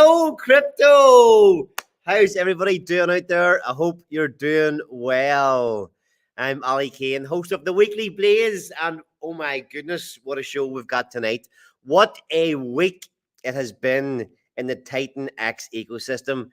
Hello, crypto. How's everybody doing out there? I hope you're doing well. I'm Ali Kane, host of the Weekly Blaze, and oh my goodness, what a show we've got tonight. What a week it has been in the TitanX ecosystem.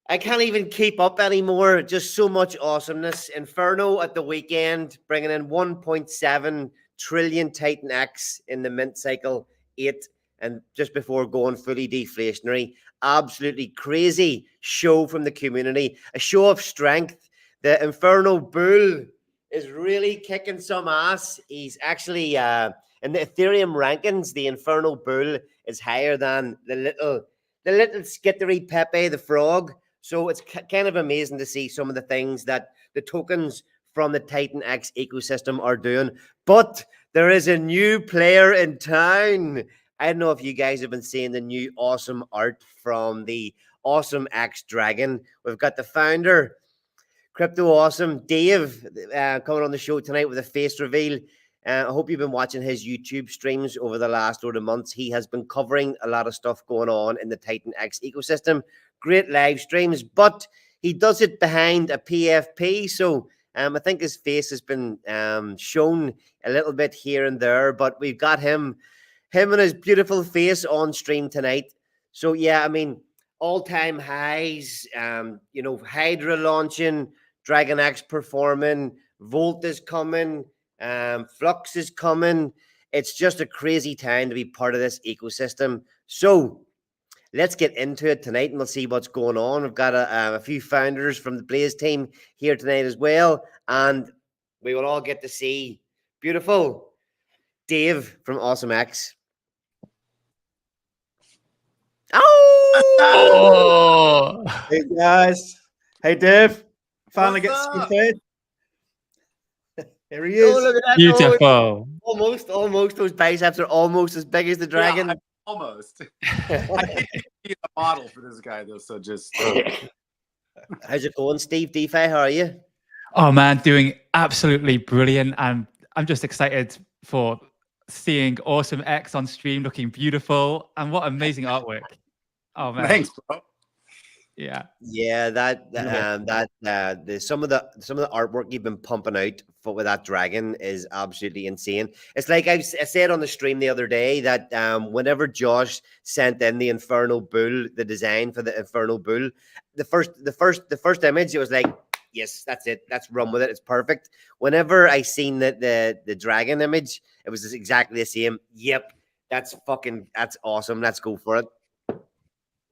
I can't even keep up anymore. Just so much awesomeness. Inferno at the weekend, bringing in 1.7 trillion TitanX in the mint cycle 8, and just before going fully deflationary. Absolutely crazy show from the community. A show of strength. The Inferno Bull is really kicking some ass. He's actually, in the Ethereum rankings, the Inferno Bull is higher than the little skittery Pepe the Frog. So it's kind of amazing to see some of the things that the tokens from the TitanX ecosystem are doing. But there is a new player in town. I don't know if you guys have been seeing the new awesome art from the Awesome X Dragon. We've got the founder, Crypto Awesome, Dave, coming on the show tonight with a face reveal. I hope you've been watching his YouTube streams over the last order of months. He has been covering a lot of stuff going on in the TitanX ecosystem. Great live streams, but he does it behind a PFP. So I think his face has been shown a little bit here and there, but we've got him and his beautiful face on stream tonight. So yeah, I mean, all-time highs, Hydra launching, DRAGONX performing, Volt is coming, Flux is coming. It's just a crazy time to be part of this ecosystem. So let's get into it tonight and we'll see what's going on. We've got a few founders from the Blaze team here tonight as well. And we will all get to see beautiful Dave from Awesome X. Oh! Hey guys. Hey Dave. Finally get to see Fade. Here he is. Oh, look at that. Beautiful. Almost. Those biceps are almost as big as the dragon. Yeah, almost. I hate to be a model for this guy though, so just. How's it going, Steve DeFi? How are you? Oh man, doing absolutely brilliant. I'm just excited for seeing Awesome X on stream, looking beautiful, and what amazing artwork. Oh man. Thanks, bro. Yeah. Yeah, some of the artwork you've been pumping out with that dragon is absolutely insane. It's like I said on the stream the other day that whenever Josh sent in the Inferno Bull, the design for the Inferno Bull, the first image, it was like, yes, that's it. Let's run with it. It's perfect. Whenever I seen the dragon image, it was exactly the same. Yep, that's awesome. Let's go for it.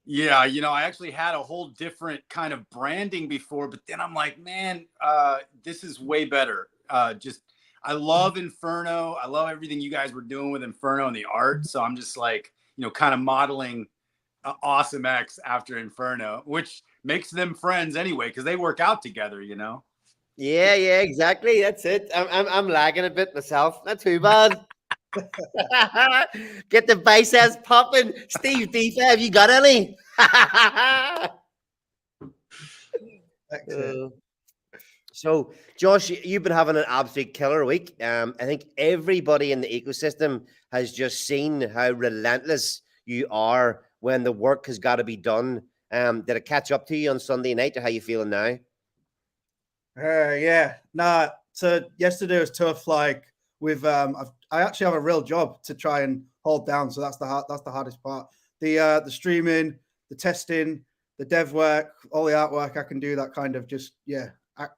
Yeah, I actually had a whole different kind of branding before, but then I'm like, man, this is way better. I love Inferno. I love everything you guys were doing with Inferno and the art. So I'm just like, kind of modeling Awesome X after Inferno, which makes them friends anyway, because they work out together, Yeah, exactly. That's it. I'm lagging a bit myself. Not too bad. Get the biceps popping. Steve DeFi, have you got any? So, Josh, you've been having an absolute killer week. I think everybody in the ecosystem has just seen how relentless you are when the work has got to be done. Did it catch up to you on Sunday night, or how you feeling now? Yeah. Nah, so yesterday was tough. Like, I actually have a real job to try and hold down, so that's the hardest part. The streaming, the testing, the dev work, all the artwork, I can do that kind of just, yeah.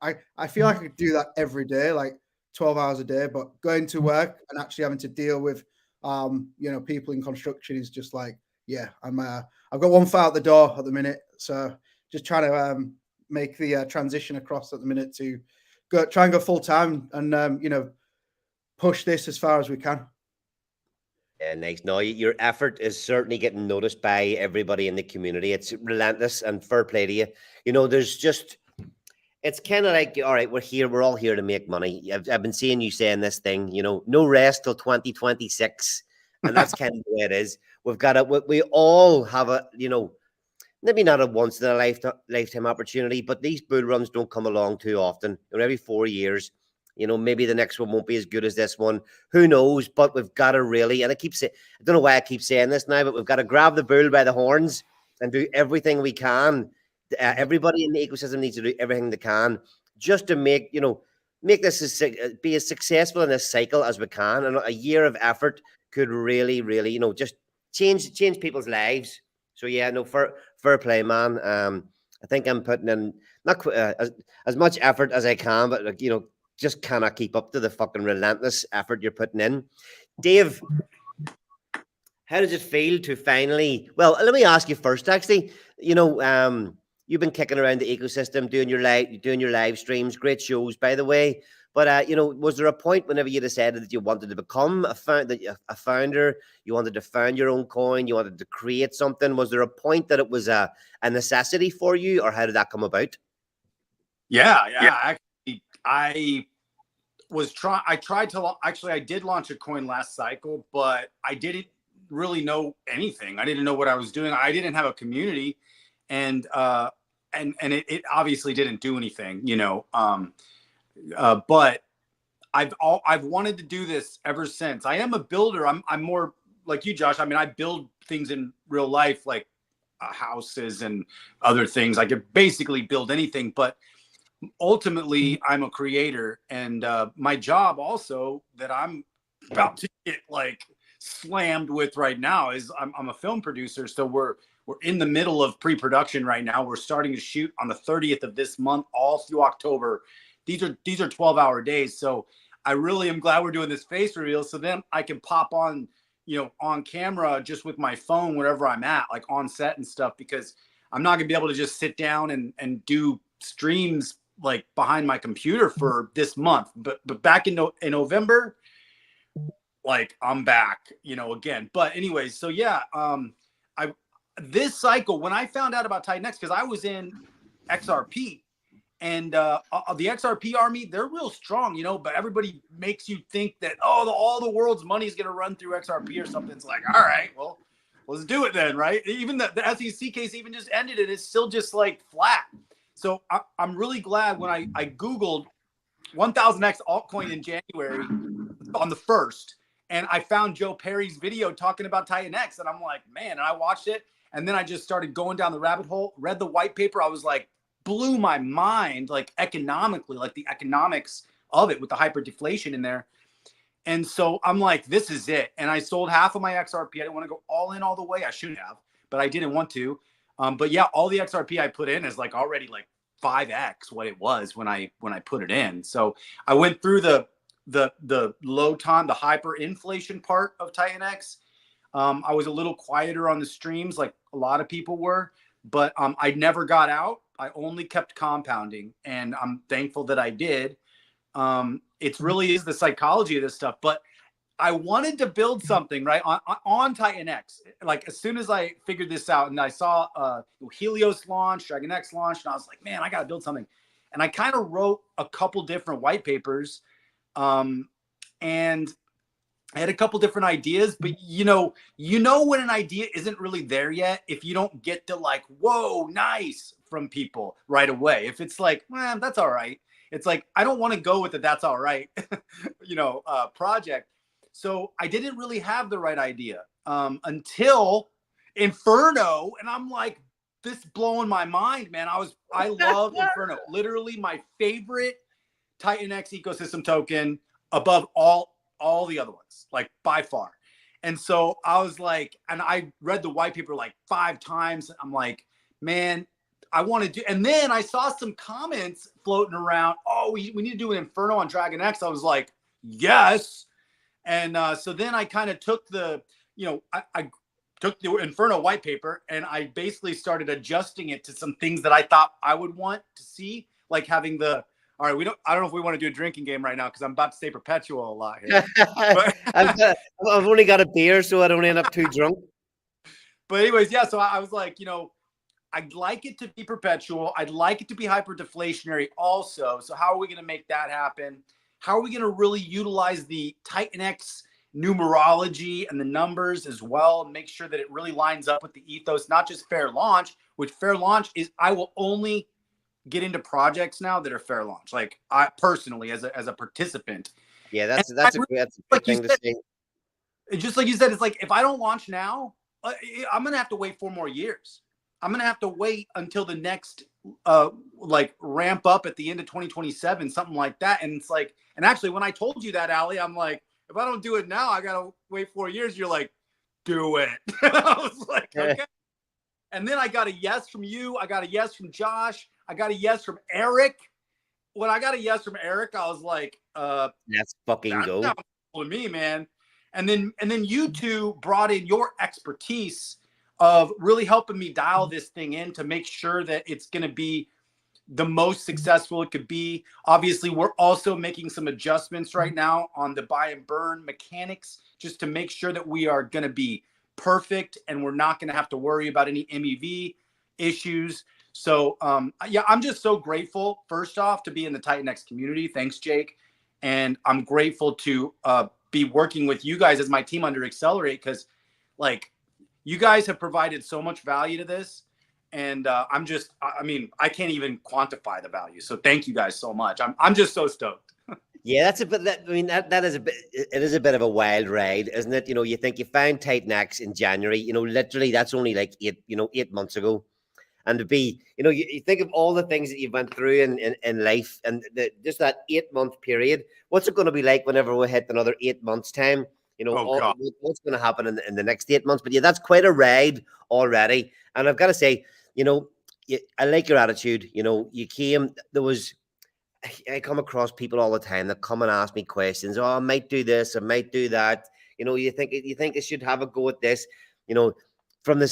I feel like I could do that every day, like 12 hours a day, but going to work and actually having to deal with people in construction is just like, yeah, I've got one foot out the door at the minute, so just trying to make the transition across at the minute to try and go full time and push this as far as we can. Yeah, nice. No, your effort is certainly getting noticed by everybody in the community. It's relentless, and fair play to you. It's kind of like, all right, we're all here to make money. I've been seeing you saying this thing, no rest till 2026, and that's kind of the way it is. We all have a, maybe not a once in a lifetime opportunity, but these bull runs don't come along too often. Every 4 years. Maybe the next one won't be as good as this one. Who knows? But we've got to really, and I don't know why I keep saying this now, but we've got to grab the bull by the horns and do everything we can. Everybody in the ecosystem needs to do everything they can just to make, make this be as successful in this cycle as we can. And a year of effort could really, really, just change people's lives. So yeah, no, fair play, man. I think I'm putting in not as much effort as I can, but like, just cannot keep up to the fucking relentless effort you're putting in. Dave, how does it feel to finally? Well, let me ask you first. Actually, you've been kicking around the ecosystem, doing your live streams, great shows, by the way. But was there a point whenever you decided that you wanted to become a founder? You wanted to found your own coin. You wanted to create something. Was there a point that it was a necessity for you, or how did that come about? Yeah. Actually, I did launch a coin last cycle, but I didn't really know anything. I didn't know what I was doing. I didn't have a community, and it obviously didn't do anything, but I've wanted to do this ever since. I am a builder. I'm more like you, Josh. I mean, I build things in real life, like houses and other things. I could basically build anything, but ultimately I'm a creator, and my job also that I'm about to get like slammed with right now is I'm a film producer. So we're in the middle of pre-production right now. We're starting to shoot on the 30th of this month, all through October. These are 12-hour days. So I really am glad we're doing this face reveal. So then I can pop on, on camera just with my phone, wherever I'm at, like on set and stuff, because I'm not gonna be able to just sit down and do streams like behind my computer for this month. But back in November, like I'm back, again. But anyways, so yeah, this cycle, when I found out about TitanX, because I was in XRP, and the XRP army, they're real strong, but everybody makes you think that, all the world's money is going to run through XRP or something. It's like, all right, well, let's do it then, right? Even the SEC case even just ended, and it's still just like flat. So I'm really glad when I Googled 1000X altcoin in January on the 1st, and I found Joe Perry's video talking about TitanX, and I'm like, man, and I watched it, and then I just started going down the rabbit hole, read the white paper. I was like, blew my mind, like economically, like the economics of it with the hyperdeflation in there. And so I'm like, this is it. And I sold half of my XRP. I didn't want to go all in all the way. I should have, but I didn't want to. But yeah, all the XRP I put in is like already like 5x what it was when I put it in. So I went through the low time, the hyperinflation part of TitanX. I was a little quieter on the streams, like a lot of people were, but I never got out. I only kept compounding, and I'm thankful that I did. It really is the psychology of this stuff, but I wanted to build something right on TitanX. Like as soon as I figured this out, and I saw Helios launch, DRAGONX launch, and I was like, man, I got to build something. And I kind of wrote a couple different white papers, and I had a couple different ideas, but you know when an idea isn't really there yet, if you don't get to like, whoa, nice from people right away. If it's like, well, that's all right. It's like, I don't want to go with the that's all right, project. So I didn't really have the right idea until Inferno. And I'm like, this blowing my mind, man. I love Inferno. Literally my favorite TitanX ecosystem token above all the other ones, like by far. And so I was like, and I read the white paper like 5 times. I'm like, man, I want to do. And then I saw some comments floating around. Oh, we need to do an Inferno on DRAGONX. I was like, yes. And so then I kind of took I took the Inferno white paper, and I basically started adjusting it to some things that I thought I would want to see, like having all right, I don't know if we want to do a drinking game right now because I'm about to say Perpetual a lot here. But, I've only got a beer, so I don't end up too drunk. But anyways, yeah, so I was like, I'd like it to be Perpetual. I'd like it to be hyper deflationary also. So how are we going to make that happen? How are we going to really utilize the TitanX numerology and the numbers as well, and make sure that it really lines up with the ethos, not just fair launch, which fair launch is, I will only get into projects now that are fair launch. Like I personally, as a participant. Yeah, that's a good thing to say. Just like you said, it's like, if I don't launch now, I'm going to have to wait 4 more years. I'm going to have to wait until the next like ramp up at the end of 2027, something like that. And it's like, and actually when I told you that, Ali, I'm like, if I don't do it now, I got to wait 4 years. You're like, do it. I was like, okay. And then I got a yes from you. I got a yes from Josh. I got a yes from Eric. When I got a yes from Eric, I was like, let's fucking go. Sounds cool to me, man. And then you two brought in your expertise of really helping me dial this thing in to make sure that it's going to be the most successful it could be. Obviously, we're also making some adjustments right now on the buy and burn mechanics just to make sure that we are going to be perfect and we're not going to have to worry about any MEV issues. So, yeah, I'm just so grateful, first off, to be in the TitanX community. Thanks, Jake. And I'm grateful to be working with you guys as my team under Accelerate, because, like, you guys have provided so much value to this. And I mean, I can't even quantify the value. So thank you guys so much. I'm just so stoked. Yeah, that's a bit. That is a bit. It is a bit of a wild ride, isn't it? You know, you think you found TitanX in January. You know, literally, that's only like 8 months ago. And to be, you think of all the things that you went through in life, and just that 8 month period. What's it going to be like whenever we hit another 8 months time? What's going to happen in the next 8 months? But yeah, that's quite a ride already. And I've got to say, I like your attitude. You came. I come across people all the time that come and ask me questions. Oh, I might do this, I might do that. You think I should have a go at this. From the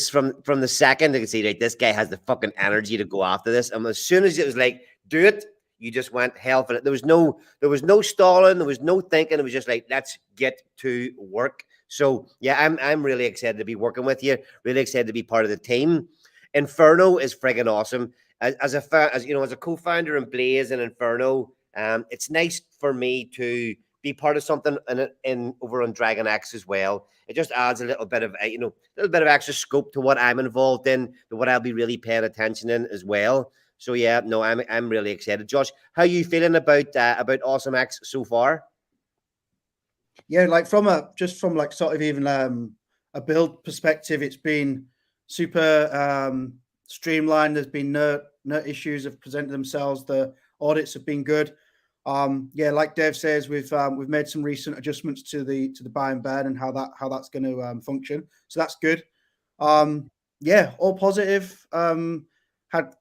second I can see, like, this guy has the fucking energy to go after this. And as soon as it was like, do it, you just went hell for it. There was no stalling, there was no thinking. It was just like, let's get to work. So yeah, I'm really excited to be working with you. Really excited to be part of the team. Inferno is friggin' awesome. As a co-founder in Blaze and Inferno, it's nice for me to be part of something in over on DRAGONX as well. It just adds a little bit of extra scope to what I'm involved in, to what I'll be really paying attention in as well. So yeah, no, I'm really excited. Josh, how are you feeling about AwesomeX so far? Yeah, like from sort of even a build perspective, it's been super streamlined. There's been no issues have presented themselves. The audits have been good. Yeah, like Dave says, we've made some recent adjustments to the buy and burn and how that's going to function. So that's good. Yeah, all positive. Had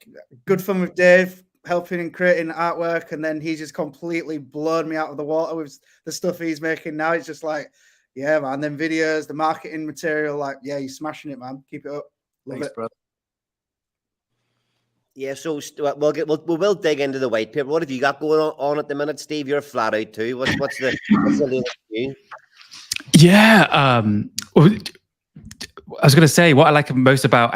good fun with Dave helping and creating artwork, and then he just completely blown me out of the water with the stuff he's making now. It's just like, yeah, man. Then videos, the marketing material, like, yeah, you're smashing it, man. Keep it up. Thanks, brother. Yeah, so we'll dig into the white paper. What have you got going on at the minute, Steve? You're flat out too. What's the latest news? Yeah, I was going to say what I like most about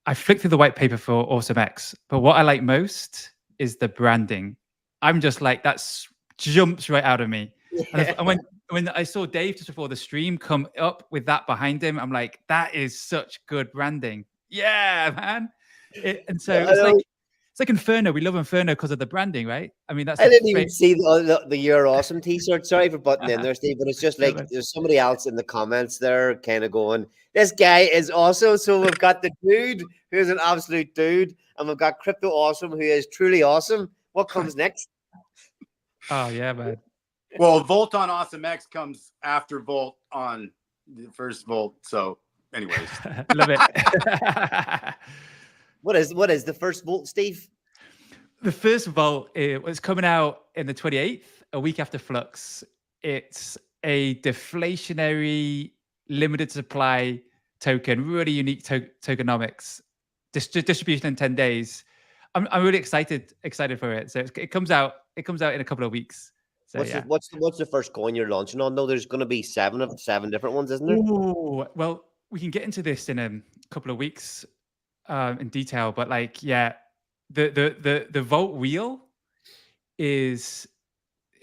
I flicked through the white paper for AwesomeX, but what I like most is the branding. I'm just like, that jumps right out of me. Yeah. And when I saw Dave just before the stream come up with that behind him, I'm like, that is such good branding. Yeah, man. It's like Inferno. We love Inferno because of the branding, right? I mean, I didn't even see the You're Awesome t-shirt. Sorry for butting in there, Steve, but it's just like there's somebody else in the comments there kind of going, this guy is awesome. So we've got the dude who is an absolute dude, and we've got Crypto Awesome who is truly awesome. What comes next? Oh yeah, man. Well, Volt on AwesomeX comes after Volt on the first Volt. So, anyways, love it. What is the first Volt, Steve? The first Volt was coming out in the 28th, a week after Flux. It's a deflationary, limited supply token, really unique tokenomics, distribution in 10 days. I'm really excited for it. So it comes out in a couple of weeks. So, what's the first coin you're launching on? No, there's going to be seven different ones, isn't there? Ooh, well, we can get into this in a couple of weeks in detail, but like, yeah, the Volt wheel it's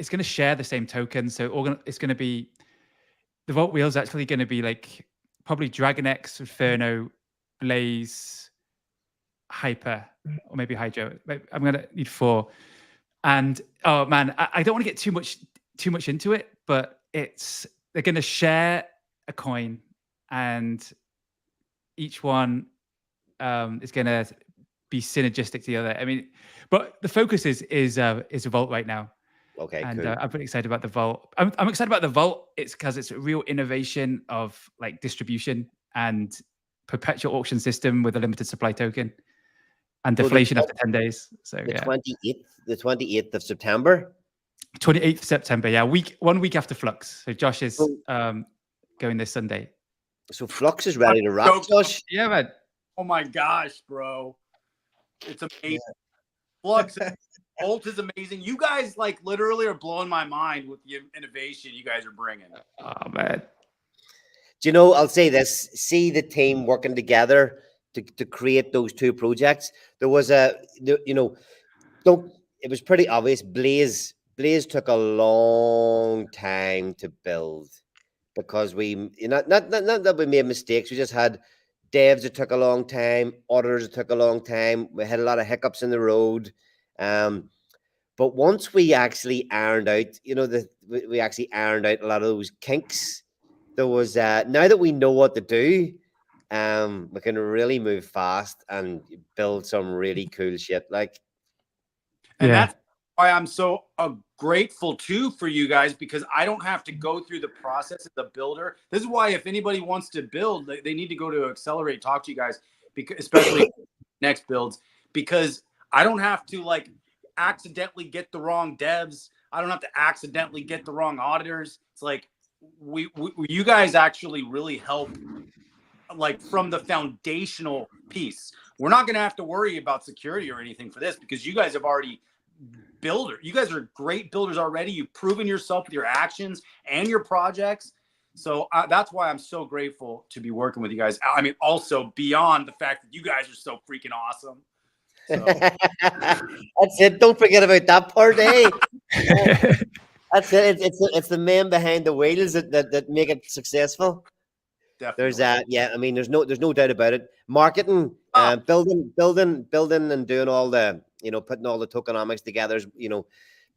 going to share the same token. So it's going to be, the Volt wheel is actually going to be like probably DRAGONX, Inferno, Blaze, Hyper, or maybe Hydro. I'm going to need 4. And oh man, I don't want to get too much into it, but they're going to share a coin, and each one is going to be synergistic to the other. I mean, but the focus is a vault right now. Okay, And cool. I'm pretty excited about the vault. I'm excited about the vault. It's because it's a real innovation of like distribution and perpetual auction system with a limited supply token and So deflation after 10 days. So the yeah, 28th of September. 28th September. Yeah, 1 week after Flux. So Josh is So- going this Sunday. So Flux is ready to rock, Josh. Yeah, man. Oh my gosh, bro. It's amazing. Flux, Ult is amazing. You guys like literally are blowing my mind with the innovation you guys are bringing. Oh man. Do you know, I'll say this, see the team working together to create those two projects. There was it was pretty obvious. Blaze took a long time to build because not that we made mistakes. We just had devs that took a long time, auditors that took a long time. We had a lot of hiccups in the road. But once we actually ironed out, we actually ironed out a lot of those kinks. There was now that we know what to do, we can really move fast and build some really cool shit. And that's why I'm so grateful too for you guys, because I don't have to go through the process as a builder. This is why if anybody wants to build, they need to go to Accelerate, talk to you guys, because especially next builds, because I don't have to like accidentally get the wrong devs. I don't have to accidentally get the wrong auditors. It's like you guys actually really help, like from the foundational piece. We're not going to have to worry about security or anything for this because you guys have already you guys are great builders already. You've proven yourself with your actions and your projects. So that's why I'm so grateful to be working with you guys. I mean, also beyond the fact that you guys are so freaking awesome. So. That's it. Don't forget about that part, eh? That's it. It's the men behind the wheels that make it successful. Definitely. There's I mean, there's no doubt about it. Marketing, building and doing all the, putting all the tokenomics together is,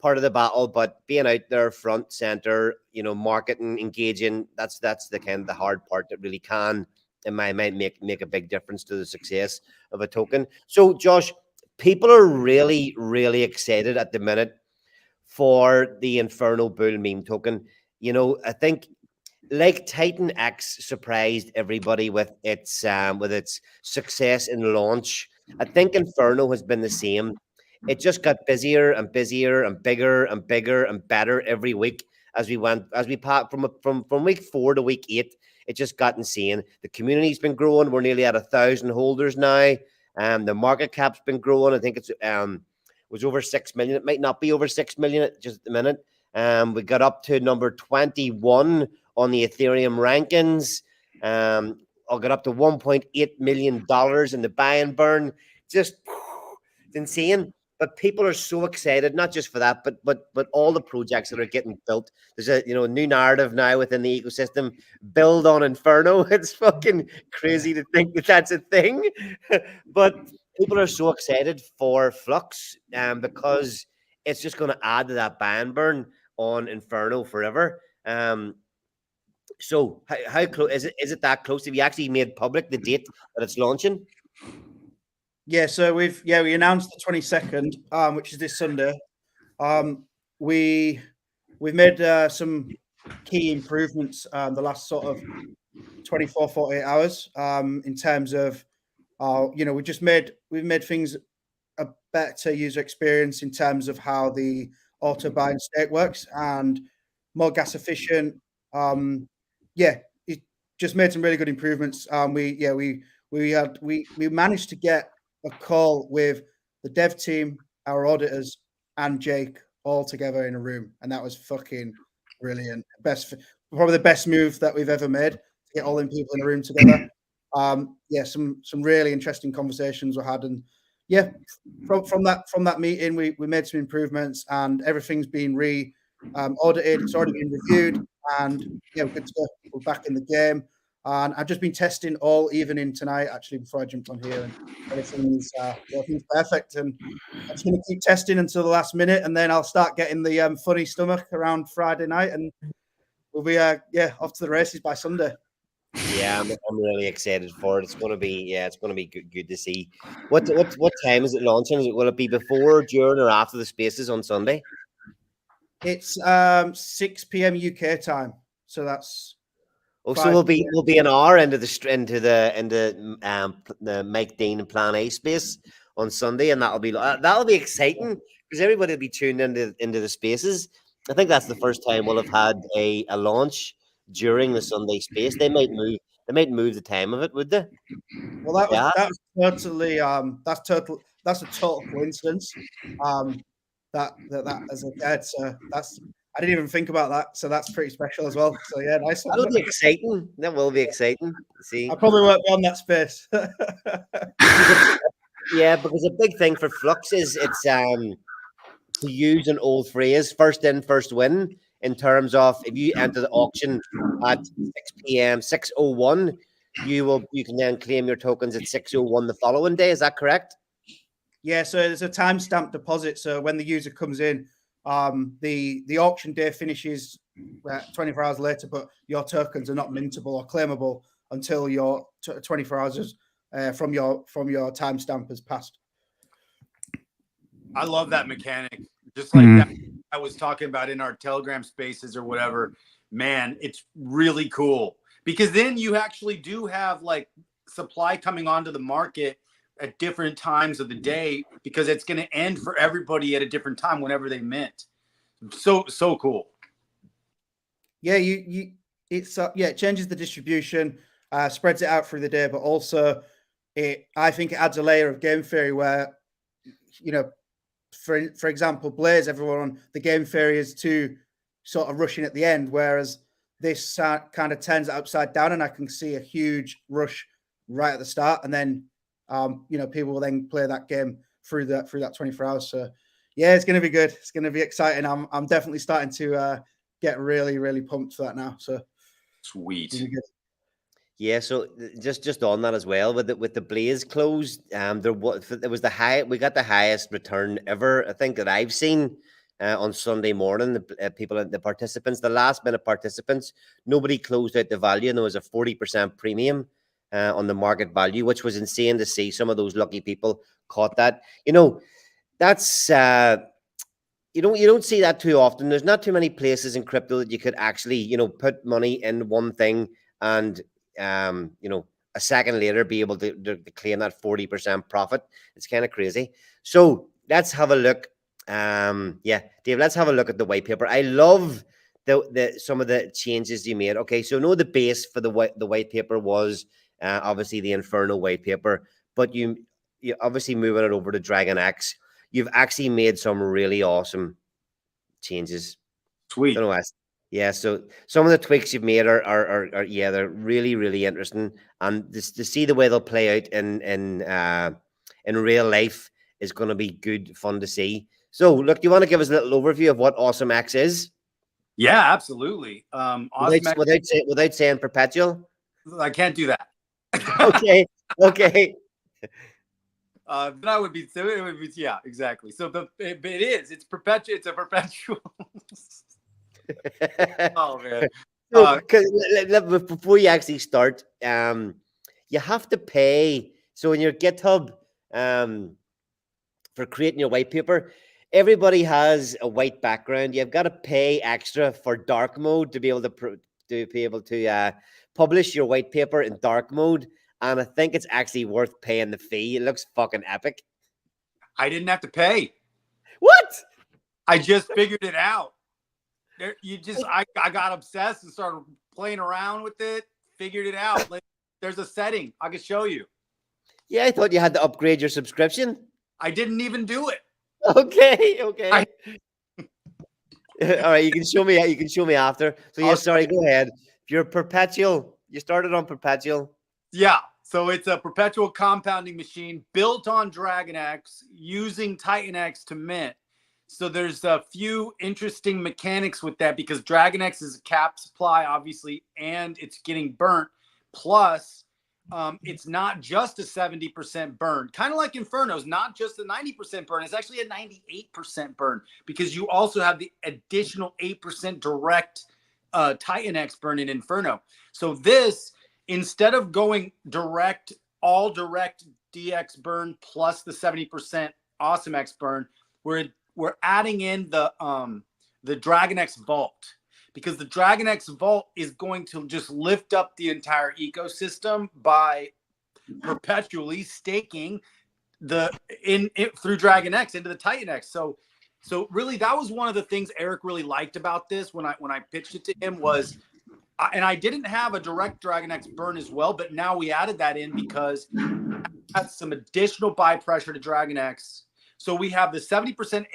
part of the battle, but being out there front center, marketing, engaging, that's the kind of the hard part that really can, in my mind, make a big difference to the success of a token. So Josh, people are really, really excited at the minute for the Inferno Bull meme token. I think like TitanX surprised everybody with its success in launch. I think Inferno has been the same. It just got busier and busier and bigger and bigger and better every week as we passed from week 4 to week 8. It just got insane. The community's been growing. We're nearly at 1,000 holders now. The market cap's been growing. I think it's was over 6 million. It might not be over 6 million just at the minute. We got up to number 21 on the Ethereum rankings. I'll get up to $1.8 million in the buy and burn. Just it's insane. But people are so excited, not just for that, but all the projects that are getting built. There's a new narrative now within the ecosystem. Build on Inferno. It's fucking crazy to think that that's a thing. But people are so excited for Flux because it's just going to add to that buy and burn on Inferno forever. So how close is it? Is it that close? Have you actually made public the date that it's launching? Yeah, so we announced the 22nd, which is this Sunday. We've made some key improvements the last sort of 24, 48 hours in terms of we've made things a better user experience in terms of how the auto buy and stake works and more gas efficient. It just made some really good improvements. We managed to get a call with the dev team, our auditors, and Jake all together in a room, and that was fucking brilliant. Probably the best move that we've ever made to get all them people in a room together. Some really interesting conversations were had, and from that meeting, we made some improvements, and everything's been audited. It's already been reviewed, and good to go. We're back in the game. And I've just been testing all evening tonight, actually, before I jumped on here, and everything's perfect. And I'm just going to keep testing until the last minute, and then I'll start getting the funny stomach around Friday night, and we'll be off to the races by Sunday. Yeah, I'm really excited for it. It's going to be it's going to be good to see. What time is it launching? Will it be before, during, or after the spaces on Sunday? It's 6 p.m. UK time, so that's Oh, so 5 we'll be an hour into the Mike Dean and Plan A space on Sunday, and that'll be exciting because everybody will be tuned into the spaces. I think that's the first time we'll have had a launch during the Sunday space. They might move the time of it, would they? Well, that was totally that's a total coincidence. That as a dad, so I didn't even think about that. So that's pretty special as well. So yeah, nice one. That'll be exciting. That will be exciting. See, I probably won't be on that space. yeah, because a big thing for Flux is it's to use an old phrase, first in, first win, in terms of if you enter the auction at 6 p.m., 6:01, you can then claim your tokens at 6:01 the following day. Is that correct? Yeah, so there's a timestamp deposit. So when the user comes in, the auction day finishes 24 hours later, but your tokens are not mintable or claimable until your 24 hours from your timestamp has passed. I love that mechanic. Just like that I was talking about in our Telegram spaces or whatever. Man, it's really cool because then you actually do have like supply coming onto the market at different times of the day because it's going to end for everybody at a different time whenever they mint. So cool. Yeah, it changes the distribution, spreads it out through the day, but also I think it adds a layer of game theory where, for example, Blaze, everyone on the game theory is too sort of rushing at the end, whereas this kind of turns it upside down, and I can see a huge rush right at the start, and then people will then play that game through that 24 hours. So yeah, it's going to be good. It's going to be exciting. I'm definitely starting to get really, really pumped for that now. So sweet. Yeah, so just on that as well, with the Blaze closed, there was we got the highest return ever, I think, that I've seen on Sunday morning. The participants, the last minute participants, nobody closed out the value, and there was a 40% premium on the market value, which was insane to see. Some of those lucky people caught that. That's you don't see that too often. There's not too many places in crypto that you could actually put money in one thing and a second later be able to claim that 40% profit. It's kind of crazy. So let's have a look. Dave, let's have a look at the white paper. I love the some of the changes you made. Okay, so the base for the white paper was obviously the Inferno white paper, but you obviously moving it over to DRAGONX. You've actually made some really awesome changes. Sweet. Don't know. Yeah, so some of the tweaks you've made are they're really, really interesting, and to see the way they'll play out in real life is going to be good fun to see. So, look, do you want to give us a little overview of what Awesome X is? Yeah, absolutely. Awesome without saying Perpetual, I can't do that. Okay. Then it would be yeah, exactly. So it's perpetual. It's a perpetual. Oh man. Before you actually start, you have to pay. So in your GitHub, for creating your white paper, everybody has a white background. You've got to pay extra for dark mode to be able to publish your white paper in dark mode. And I think it's actually worth paying the fee. It looks fucking epic. I didn't have to pay. What? I just figured it out. I got obsessed and started playing around with it, figured it out. There's a setting I can show you. Yeah, I thought you had to upgrade your subscription. I didn't even do it. Okay. All right, you can show me after. So sorry, go ahead. If you're Perpetual, you started on Perpetual. Yeah. So it's a perpetual compounding machine built on DRAGONX using TitanX to mint. So there's a few interesting mechanics with that because DRAGONX is a cap supply, obviously, and it's getting burnt. Plus, it's not just a 70% burn, kind of like Inferno's, not just a 90% burn. It's actually a 98% burn because you also have the additional 8% direct TitanX burn in Inferno. So this instead of going direct, all direct DX burn plus the 70% AwesomeX burn, we're adding in the DRAGONX vault, because the DRAGONX vault is going to just lift up the entire ecosystem by perpetually staking through DRAGONX into the TitanX. So really, that was one of the things Eric really liked about this when I pitched it to him was, and I didn't have a direct DRAGONX burn as well, but now we added that in because it has some additional buy pressure to DRAGONX. So we have the 70%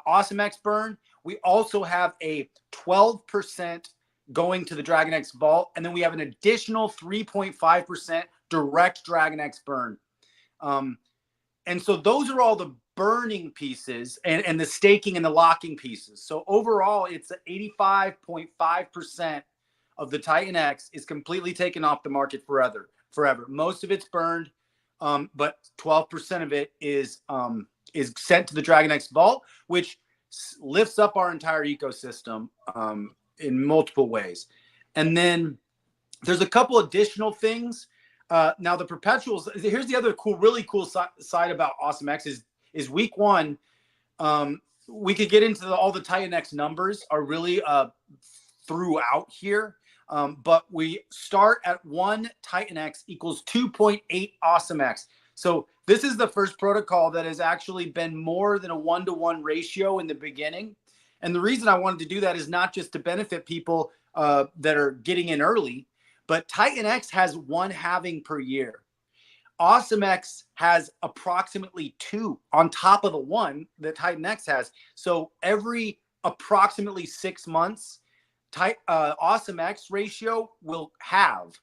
AwesomeX burn. We also have a 12% going to the DRAGONX vault, and then we have an additional 3.5% direct DRAGONX burn. And so those are all the burning pieces and the staking and the locking pieces. So overall, it's 85.5% of the TitanX is completely taken off the market forever. Most of it's burned, but 12% of it is sent to the DRAGONX vault, which lifts up our entire ecosystem in multiple ways. And then there's a couple additional things. Now the perpetuals, here's the other really cool side about AwesomeX is week one. We could get into all the TitanX numbers are really throughout here. But we start at 1 TitanX equals 2.8 AwesomeX. So this is the first protocol that has actually been more than a 1-to-1 ratio in the beginning. And the reason I wanted to do that is not just to benefit people that are getting in early, but TitanX has 1 halving per year. AwesomeX has approximately 2 on top of the 1 that TitanX has. So every approximately 6 months, AwesomeX ratio will halve,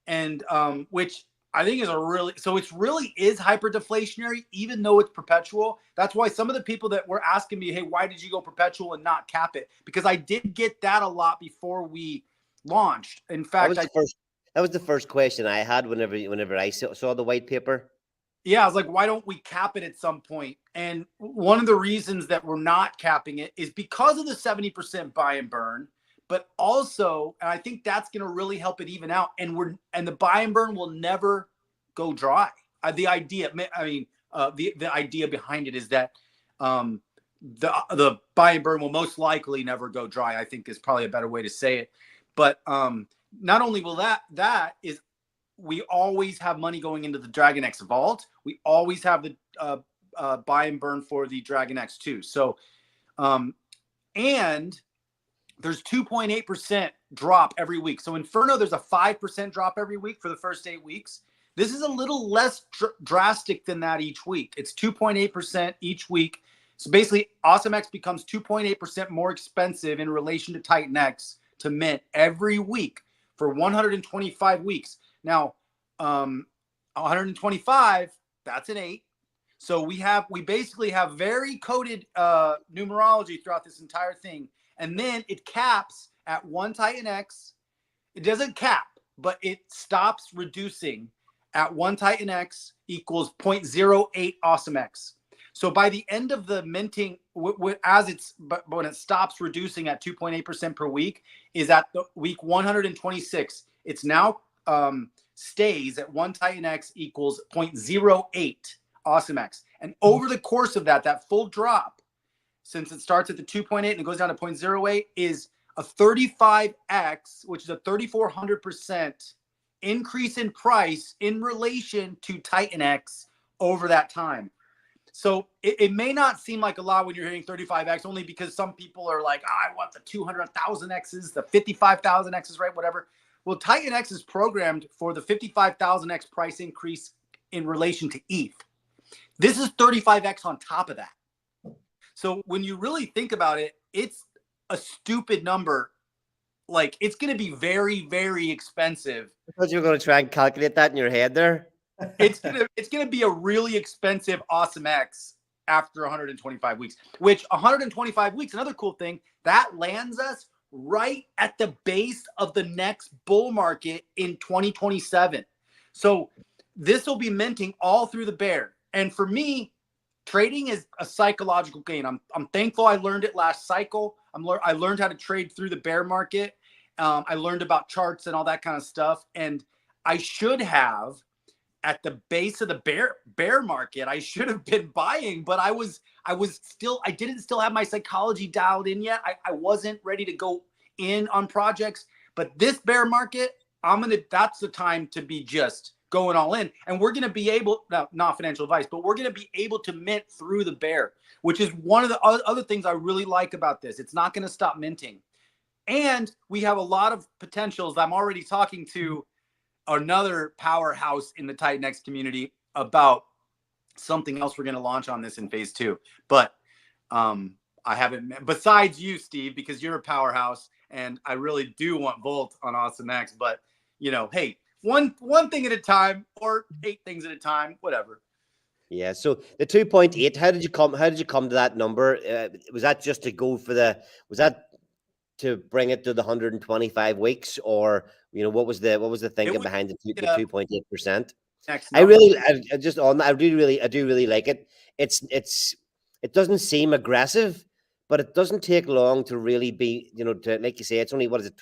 and which I think is it really is hyper deflationary, even though it's perpetual. That's why some of the people that were asking me, hey, why did you go perpetual and not cap it? Because I did get that a lot before we launched. In fact, that was the first question I had whenever I saw the white paper. Yeah, I was like, why don't we cap it at some point? And one of the reasons that we're not capping it is because of the 70% buy and burn, but also, and I think that's going to really help it even out. And the buy and burn will never go dry. The idea behind it is that the buy and burn will most likely never go dry, I think is probably a better way to say it. But not only will that is, we always have money going into the DRAGONX vault. We always have the buy and burn for the DRAGONX too. So, and there's 2.8% drop every week. So Inferno, there's a 5% drop every week for the first 8 weeks. This is a little less drastic than that each week. It's 2.8% each week. So basically, AwesomeX becomes 2.8% more expensive in relation to TitanX to mint every week for 125 weeks. Now, 125, that's an 8. So we basically have very coded numerology throughout this entire thing. And then it caps at 1 TitanX. It doesn't cap, but it stops reducing at 1 TitanX equals 0.08 AwesomeX. So by the end of the minting, when it stops reducing at 2.8% per week, is at the week 126. It's now stays at 1 TitanX equals 0.08 AwesomeX. And over the course of that full drop, since it starts at the 2.8 and it goes down to 0.08, is a 35x, which is a 3,400% increase in price in relation to TitanX over that time. So it may not seem like a lot when you're hearing 35x, only because some people are like, I want the 200,000x's, the 55,000x's, right? Whatever. Well, TitanX is programmed for the 55,000x price increase in relation to ETH. This is 35x on top of that. So when you really think about it, it's a stupid number. Like, it's going to be very, very expensive. I thought you were going to try and calculate that in your head there. It's gonna be a really expensive AwesomeX after 125 weeks, which 125 weeks, another cool thing, that lands us right at the base of the next bull market in 2027. So this will be minting all through the bear. And for me, trading is a psychological gain. I'm thankful I learned it last cycle. I learned how to trade through the bear market. I learned about charts and all that kind of stuff. And I should have, at the base of the bear market, I should have been buying, but I didn't still have my psychology dialed in yet. I wasn't ready to go in on projects. But this bear market, that's the time to be just going all in. And we're going to be able, not financial advice, but we're going to be able to mint through the bear, which is one of the other things I really like about this. It's not going to stop minting. And we have a lot of potentials. I'm already talking to another powerhouse in the TitanX community about something else we're going to launch on this in phase 2. But I haven't, besides you, Steve, because you're a powerhouse and I really do want Volt on AwesomeX. But, you know, hey, one thing at a time, or 8 things at a time, whatever. Yeah. So the 2.8, how did you come to that number? Was that just to go for was that to bring it to the 125 weeks, or, you know, what was the thinking behind the 2.8%? I do really like it. It doesn't seem aggressive, but it doesn't take long to really be, you know, to, like you say, it's only, what is it?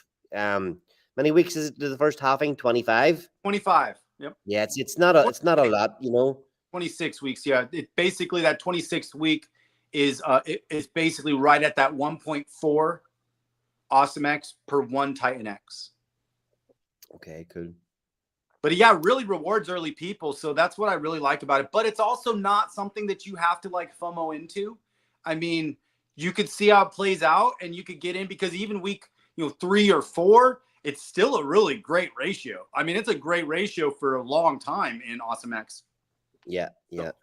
Many weeks is it to the first halving? 25. 25. Yep. Yeah. It's not a lot, you know. 26 weeks. Yeah. It basically, that 26th week is basically right at that 1.4 AwesomeX per 1 TitanX. Okay, cool. But yeah, it really rewards early people. So that's what I really like about it. But it's also not something that you have to like FOMO into. I mean, you could see how it plays out and you could get in, because even week, 3 or 4, it's still a really great ratio. I mean, it's a great ratio for a long time in AwesomeX. Yeah. Yeah. So.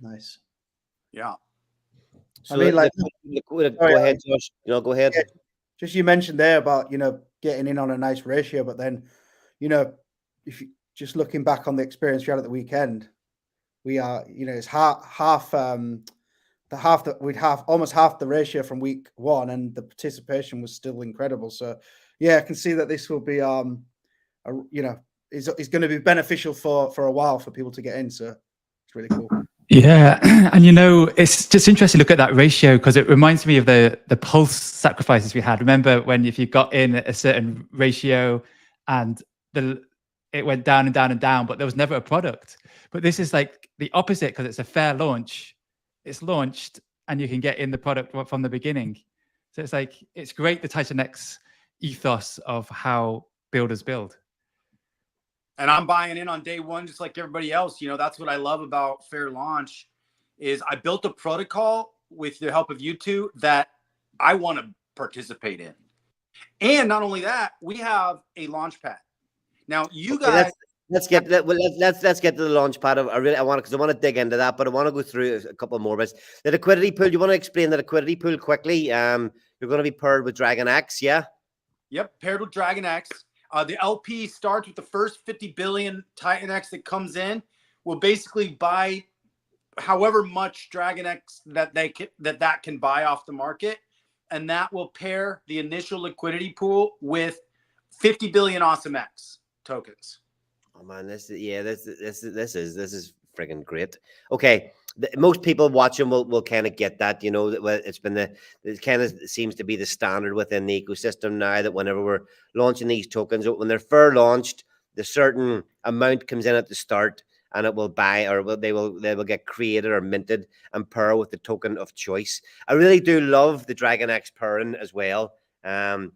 Nice. Yeah. So I mean, like, go ahead, Josh. Go ahead. Yeah, just you mentioned there about, getting in on a nice ratio, but then, if you just looking back on the experience we had at the weekend, we are, it's half that we'd have almost half the ratio from week 1, and the participation was still incredible. So yeah, I can see that this will be, is going to be beneficial for a while for people to get in. So it's really cool. Yeah, and it's just interesting to look at that ratio, because it reminds me of the pulse sacrifices we had. Remember when, if you got in at a certain ratio and it went down and down and down, but there was never a product. But this is like the opposite, because it's a fair launch. It's launched and you can get in the product from the beginning. So it's like, it's great, the TitanX ethos of how builders build. And I'm buying in on day 1, just like everybody else. That's what I love about Fair Launch, is I built a protocol with the help of you two that I want to participate in. And not only that, we have a Launchpad. Now, you guys, let's get to the Launchpad. I want to dig into that, but I want to go through a couple more bits. The liquidity pool. You want to explain the liquidity pool quickly? You're going to be paired with DRAGONX, yeah? Yep, paired with DRAGONX. The LP starts with the first 50 billion TitanX that comes in. Will basically buy however much DRAGONX that can buy off the market, and that will pair the initial liquidity pool with 50 billion AwesomeX tokens. Oh man, this is friggin' great. Okay, most people watching will kind of get that. It's been it kind of seems to be the standard within the ecosystem now, that whenever we're launching these tokens, when they're fair launched, the certain amount comes in at the start, and it will buy, or they will get created or minted and pair with the token of choice. I really do love the DRAGONX pairing as well. TitanX,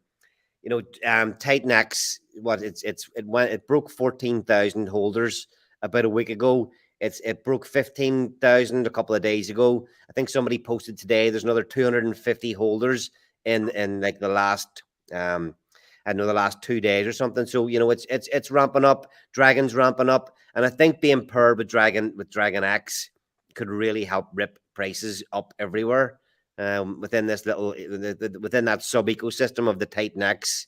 it broke 14,000 holders about a week ago. It broke 15,000 a couple of days ago. I think somebody posted today there's another 250 holders in like the last the last 2 days or something. So it's ramping up. Dragon's ramping up, and I think being paired with DRAGONX could really help rip prices up everywhere. Within this within that sub ecosystem of the TitanX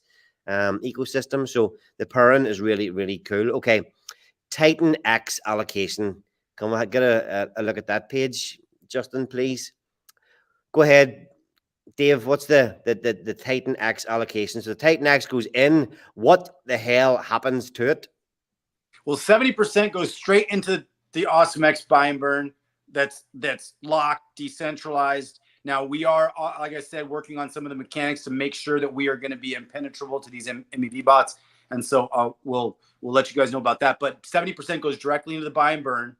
ecosystem. So the pairing is really, really cool. Okay, TitanX allocation. Come on, get a look at that page, Justin, please. Go ahead, Dave. What's the TitanX allocation? So the TitanX goes in. What the hell happens to it? Well, 70% goes straight into the AwesomeX buy and burn. That's locked, decentralized. Now we are, like I said, working on some of the mechanics to make sure that we are going to be impenetrable to these MEV bots. And so we'll let you guys know about that. But 70% goes directly into the buy and burn.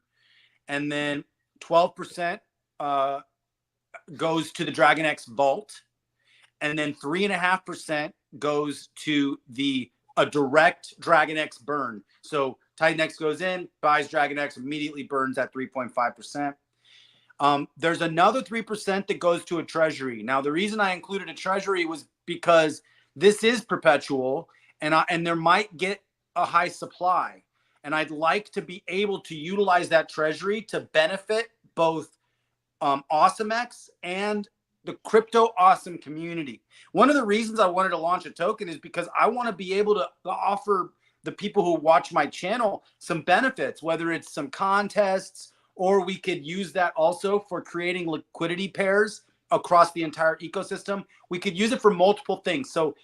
And then 12% goes to the DRAGONX vault. And then 3.5% goes to a direct DRAGONX burn. So TitanX goes in, buys DRAGONX, immediately burns at 3.5%. There's another 3% that goes to a treasury. Now, the reason I included a treasury was because this is perpetual, and there might get a high supply. And I'd like to be able to utilize that treasury to benefit both AwesomeX and the crypto awesome community. One of the reasons I wanted to launch a token is because I want to be able to offer the people who watch my channel some benefits, whether it's some contests, or we could use that also for creating liquidity pairs across the entire ecosystem. We could use it for multiple things. So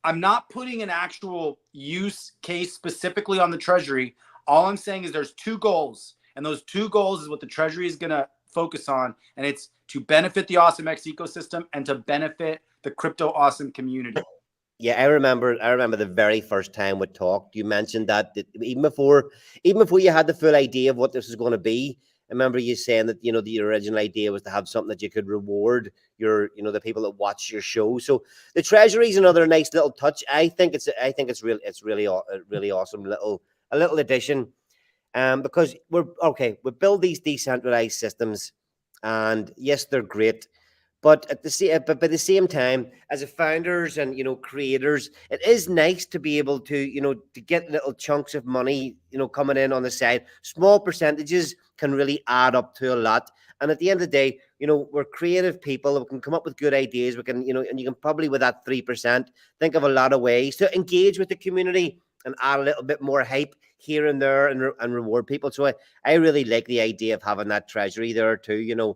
I'm not putting an actual use case specifically on the treasury. All I'm saying is there's 2 goals, and those 2 goals is what the treasury is going to focus on, and it's to benefit the AwesomeX ecosystem and to benefit the crypto awesome community. Yeah, I remember the very first time we talked, you mentioned that even before you had the full idea of what this was going to be. I remember you saying that, you know, the original idea was to have something that you could reward the people that watch your show. So the treasury is another nice little touch. I think it's really awesome a little addition. Because we build these decentralized systems, and yes, they're great. But by the same time, as a founders and creators, it is nice to be able to to get little chunks of money coming in on the side. Small percentages can really add up to a lot. And at the end of the day, we're creative people. We can come up with good ideas. We can and you can probably with that 3% think of a lot of ways to engage with the community and add a little bit more hype here and there and reward people. So I really like the idea of having that treasury there too.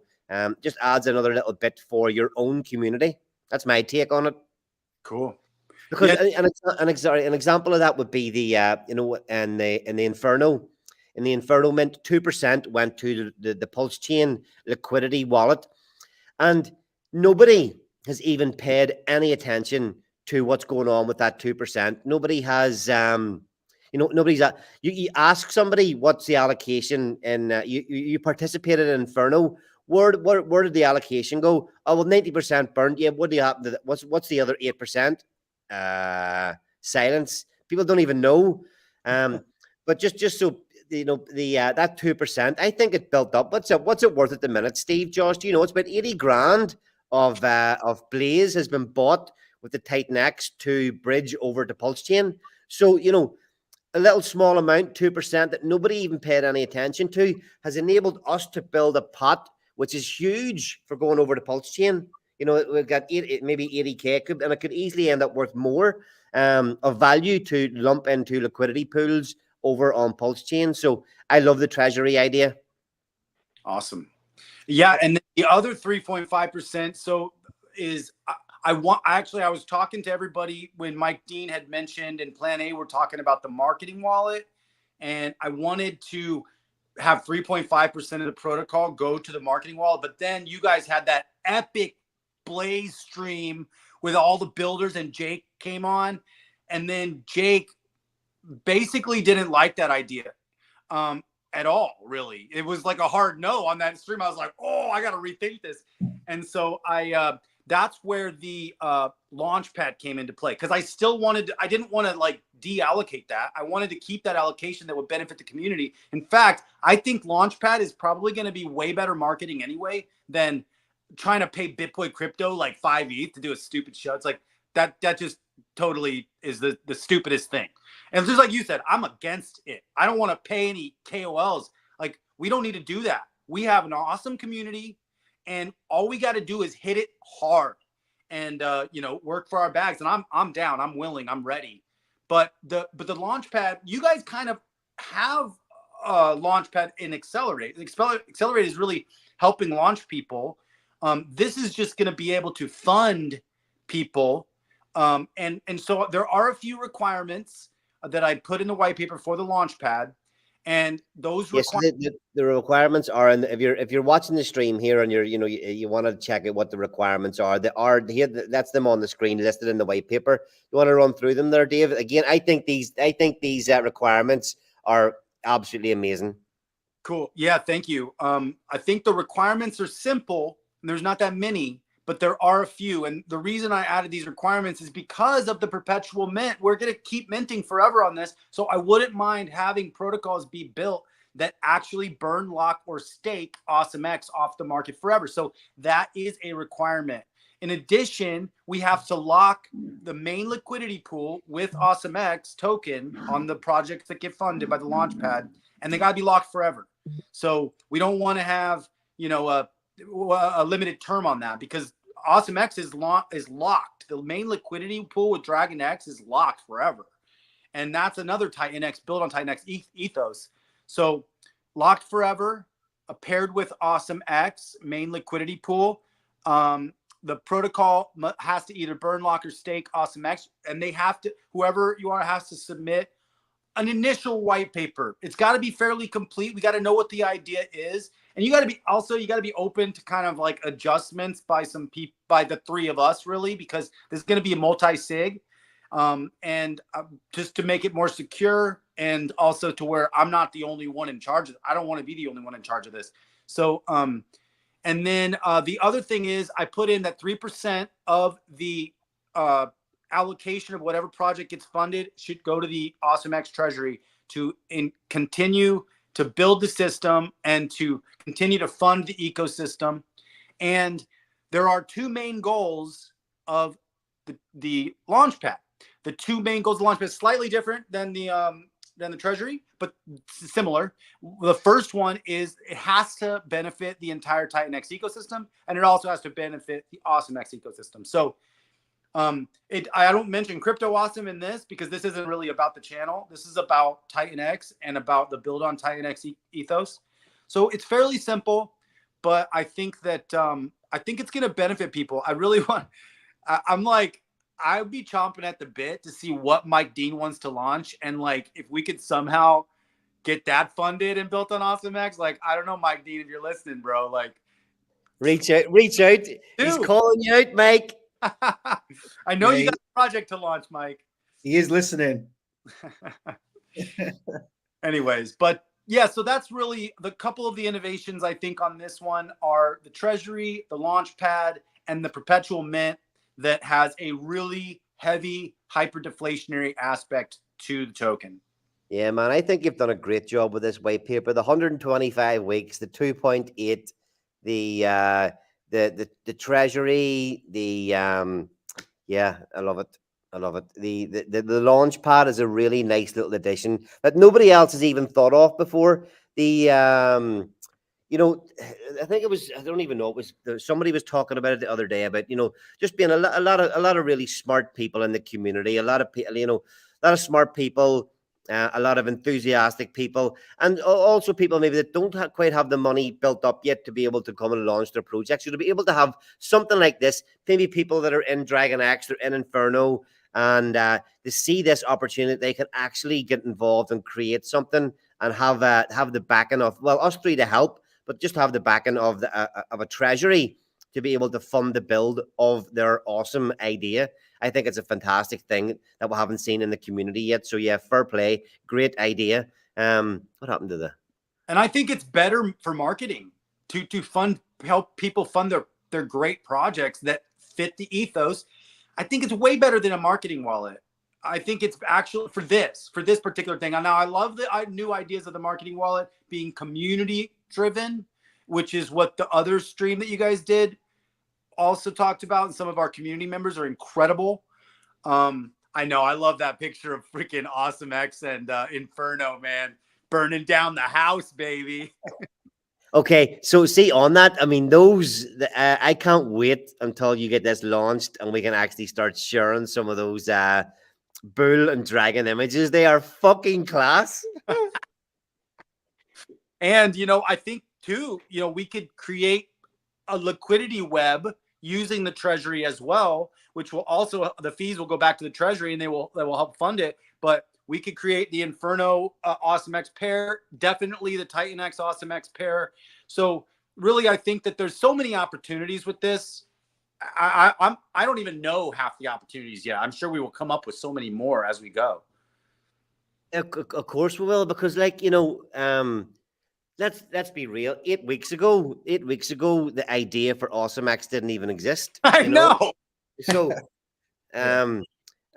Just adds another little bit for your own community. That's my take on it. Cool. Because an example of that would be the in the Inferno. In the Inferno mint, 2% went to the Pulse Chain liquidity wallet, and nobody has even paid any attention to what's going on with that 2%. Nobody has nobody's you ask somebody what's the allocation, and you participated in Inferno. Where did the allocation go? Oh, well, 90% burned. Yeah, what do you have? What's the other 8%? Silence. People don't even know. But just so that 2%, I think it built up. What's it worth at the minute, Steve? Josh, do you know? It's about 80 grand of Blaze has been bought with the TitanX to bridge over to Pulse Chain. So a little small amount, 2%, that nobody even paid any attention to, has enabled us to build a pot, which is huge for going over to Pulse Chain. We've got maybe 80K, and it could easily end up worth more of value to lump into liquidity pools over on Pulse Chain. So I love the treasury idea. Awesome. Yeah, and the other 3.5% so is I was talking to everybody when Mike Dean had mentioned in Plan A, we're talking about the marketing wallet, and I wanted to have 3.5% of the protocol go to the marketing wallet. But then you guys had that epic Blaze stream with all the builders, and Jake came on, and then Jake basically didn't like that idea at all, really. It was like a hard no on that stream. I was like, oh, I got to rethink this. And so that's where the Launchpad came into play, because I didn't want to like deallocate that. I wanted to keep that allocation that would benefit the community. In fact, I think Launchpad is probably going to be way better marketing anyway than trying to pay Bitcoin crypto like 5 ETH to do a stupid show. It's like that just totally is the stupidest thing. And just like you said, I'm against it. I don't want to pay any KOLs. Like, we don't need to do that. We have an awesome community, and all we got to do is hit it hard and work for our bags. And I'm down. I'm willing. I'm ready. But the Launchpad, you guys kind of have Launchpad in Accelerate. Accelerate is really helping launch people. This is just going to be able to fund people. And so there are a few requirements that I put in the white paper for the Launchpad. And those Yes, requirements. the requirements are, and if you're watching the stream here and you want to check out what the requirements are, they are here. That's them on the screen listed in the white paper. You want to run through them there, Dave? Again, I think these requirements are absolutely amazing. Cool. Yeah, thank you. I think the requirements are simple, and there's not that many, but there are a few. And the reason I added these requirements is because of the perpetual mint. We're going to keep minting forever on this. So I wouldn't mind having protocols be built that actually burn, lock, or stake AwesomeX off the market forever. So that is a requirement. In addition, we have to lock the main liquidity pool with AwesomeX token on the projects that get funded by the Launchpad, and they got to be locked forever. So we don't want to have, a limited term on that, because AwesomeX is locked. The main liquidity pool with DRAGONX is locked forever. And that's another TitanX built on TitanX ethos. So locked forever, paired with AwesomeX main liquidity pool. The protocol has to either burn, lock, or stake AwesomeX, and they have to, whoever you are has to submit an initial white paper. It's got to be fairly complete. We got to know what the idea is, and you got to be open to kind of like adjustments by some people, by the three of us, really, because there's going to be a multi-sig, and just to make it more secure, and also to where I'm not the only one in charge of it. I don't want to be the only one in charge of this. So, and then the other thing is I put in that 3% of the allocation of whatever project gets funded should go to the AwesomeX Treasury to continue to build the system and to continue to fund the ecosystem. And there are two main goals of the Launchpad. The two main goals of the Launchpad is slightly different than the Treasury, but similar. The first one is it has to benefit the entire TitanX ecosystem, and it also has to benefit the AwesomeX ecosystem. So I don't mention Crypto Awesome in this because this isn't really about the channel. This is about TitanX and about the build on TitanX ethos. So it's fairly simple, but I think that I think it's going to benefit people. I really want. I'd be chomping at the bit to see what Mike Dean wants to launch, and like if we could somehow get that funded and built on AwesomeX. Like, I don't know, Mike Dean, if you're listening, bro. Like, reach out. Dude. He's calling you out, Mike. I know you got a project to launch, Mike. He is listening. Anyways, but yeah, so that's really the couple of the innovations I think on this one are the Treasury, the Launchpad, and the Perpetual Mint that has a really heavy hyper-deflationary aspect to the token. Yeah, man, I think you've done a great job with this white paper. The 125 weeks, the 2.8, the Treasury, yeah, I love it. I love it. The Launchpad is a really nice little addition that nobody else has even thought of before. I think it was, I don't even know, it was somebody was talking about it the other day about, just being a lot of really smart people in the community, a lot of people, a lot of smart people, a lot of enthusiastic people, and also people maybe that don't quite have the money built up yet to be able to come and launch their projects. So to be able to have something like this, maybe people that are in DRAGONX, they're in Inferno, and to see this opportunity, they can actually get involved and create something and have the backing of, well, us three to help, but just have the backing of a treasury to be able to fund the build of their awesome idea. I think it's a fantastic thing that we haven't seen in the community yet. So yeah, fair play, great idea. What happened to the? And I think it's better for marketing to help people fund their great projects that fit the ethos. I think it's way better than a marketing wallet. I think it's actually for this particular thing. Now, I love the new ideas of the marketing wallet being community driven, which is what the other stream that you guys did also talked about. And some of our community members are incredible. I know, I love that picture of freaking AwesomeX and Inferno, man, burning down the house, baby. Okay, so see on that, I mean, those, I can't wait until you get this launched and we can actually start sharing some of those bull and dragon images. They are fucking class. And, I think too, we could create a liquidity web using the Treasury as well, which will also, the fees will go back to the Treasury and they will help fund it. But We could create the Inferno AwesomeX pair, definitely the TitanX AwesomeX pair. So really, I think that there's so many opportunities with this. I don't even know half the opportunities yet. I'm sure we will come up with so many more as we go. Of course we will, because like, let's be real. 8 weeks ago, the idea for AwesomeX didn't even exist. I know. So,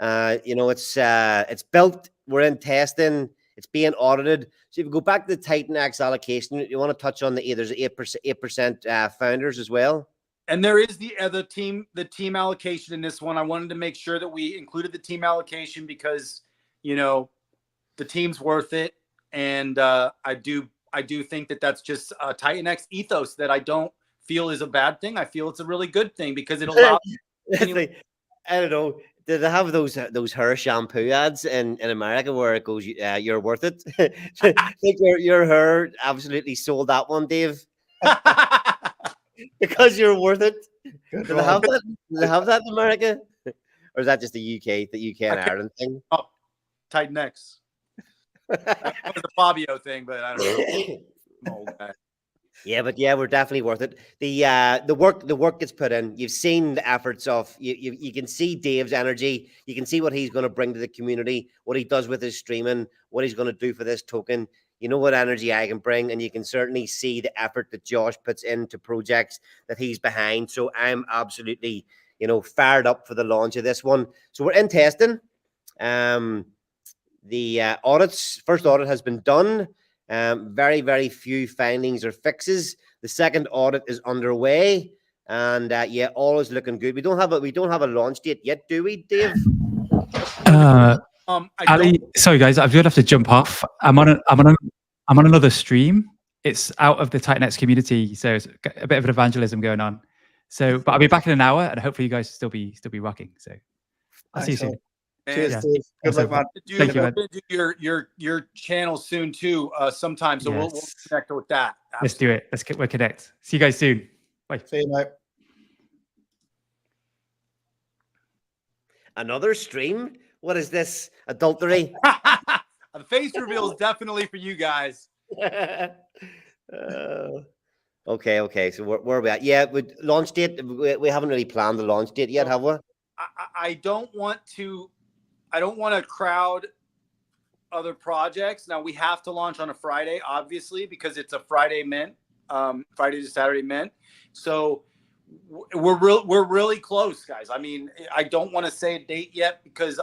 it's built. We're in testing. It's being audited. So if you go back to the TitanX allocation, you want to touch on there's 8% founders as well. And there is the team allocation in this one. I wanted to make sure that we included the team allocation because, the team's worth it. And I do think that that's just a TitanX ethos that I don't feel is a bad thing. I feel it's a really good thing because it allows. I don't know. Did they have those hair shampoo ads in America where it goes, "You're worth it"? I think your hair absolutely sold that one, Dave. Because you're worth it. Do they have that? Do they have that in America, or is that just the UK and Ireland thing? Oh, TitanX. That was a Fabio thing, but I don't know. I'm old guy. Yeah, but yeah, we're definitely worth it. The work gets put in. You've seen the efforts of you can see Dave's energy. You can see what he's going to bring to the community, what he does with his streaming, what he's going to do for this token. You know what energy I can bring, and you can certainly see the effort that Josh puts into projects that he's behind. So I'm absolutely, fired up for the launch of this one. So we're in testing. The first audit has been done. Very, very few findings or fixes. The second audit is underway, and all is looking good. We don't have a launch date yet, do we, Dave? Ali, sorry guys, I'm gonna have to jump off. I'm on another stream. It's out of the TitanX community, so it's a bit of an evangelism going on. So, but I'll be back in an hour, and hopefully you guys still be rocking. So, I'll see you soon. Cheers, Dave. Good luck, man. Thank you, man. Do your channel soon too, sometime. So we'll connect with that. Absolutely. Let's do it. We'll connect. See you guys soon. Bye. See you, mate. Another stream? What is this? Adultery? The face reveal is definitely for you guys. Okay. So where are we at? Yeah, with launch date, we haven't really planned the launch date yet, have we? I don't want to crowd other projects. Now we have to launch on a Friday, obviously, because it's a Friday mint, Friday to Saturday mint. So we're really close, guys. I mean, I don't want to say a date yet because,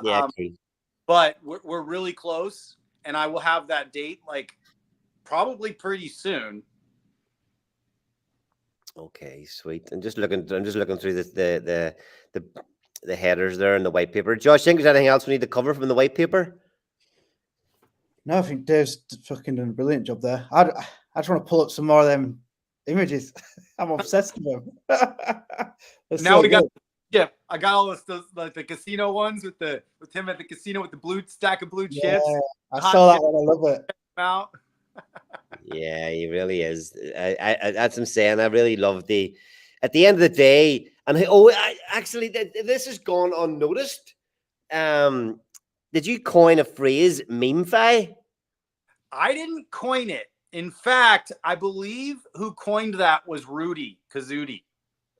but we're really close, and I will have that date probably pretty soon. Okay, sweet. I'm just looking through the headers there and the white paper. Josh, think there's anything else we need to cover from the white paper? No, I think Dave's fucking done a brilliant job there. I just want to pull up some more of them images. I'm obsessed with them. Now we got I got all those the casino ones with him at the casino with the blue stack of blue chips. I saw that one. I love it. Out. Yeah, he really is. That's what I'm saying. I really love at the end of the day, and actually, this has gone unnoticed. Did you coin a phrase, Memefi? I didn't coin it. In fact, I believe who coined that was Rudy Kazuti.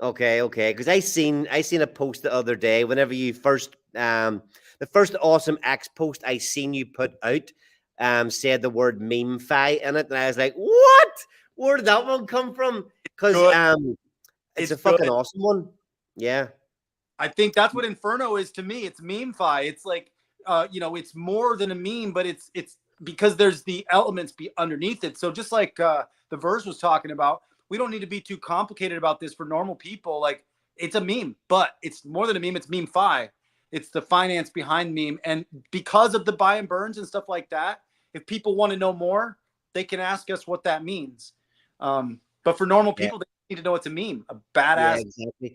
Okay. Because I seen a post the other day. Whenever you first, the first AwesomeX post I seen you put out, said the word Memefi in it, and I was like, what? Where did that one come from? Because it's a fucking awesome one. Yeah. I think that's what Inferno is to me. It's Memefi. It's like, it's more than a meme, but it's because there's the elements underneath it. So just like the verse was talking about, we don't need to be too complicated about this for normal people. Like, it's a meme, but it's more than a meme. It's Memefi. It's the finance behind meme. And because of the buy and burns and stuff like that, if people want to know more, they can ask us what that means. But for normal people, they need to know it's a meme, a badass. Yeah,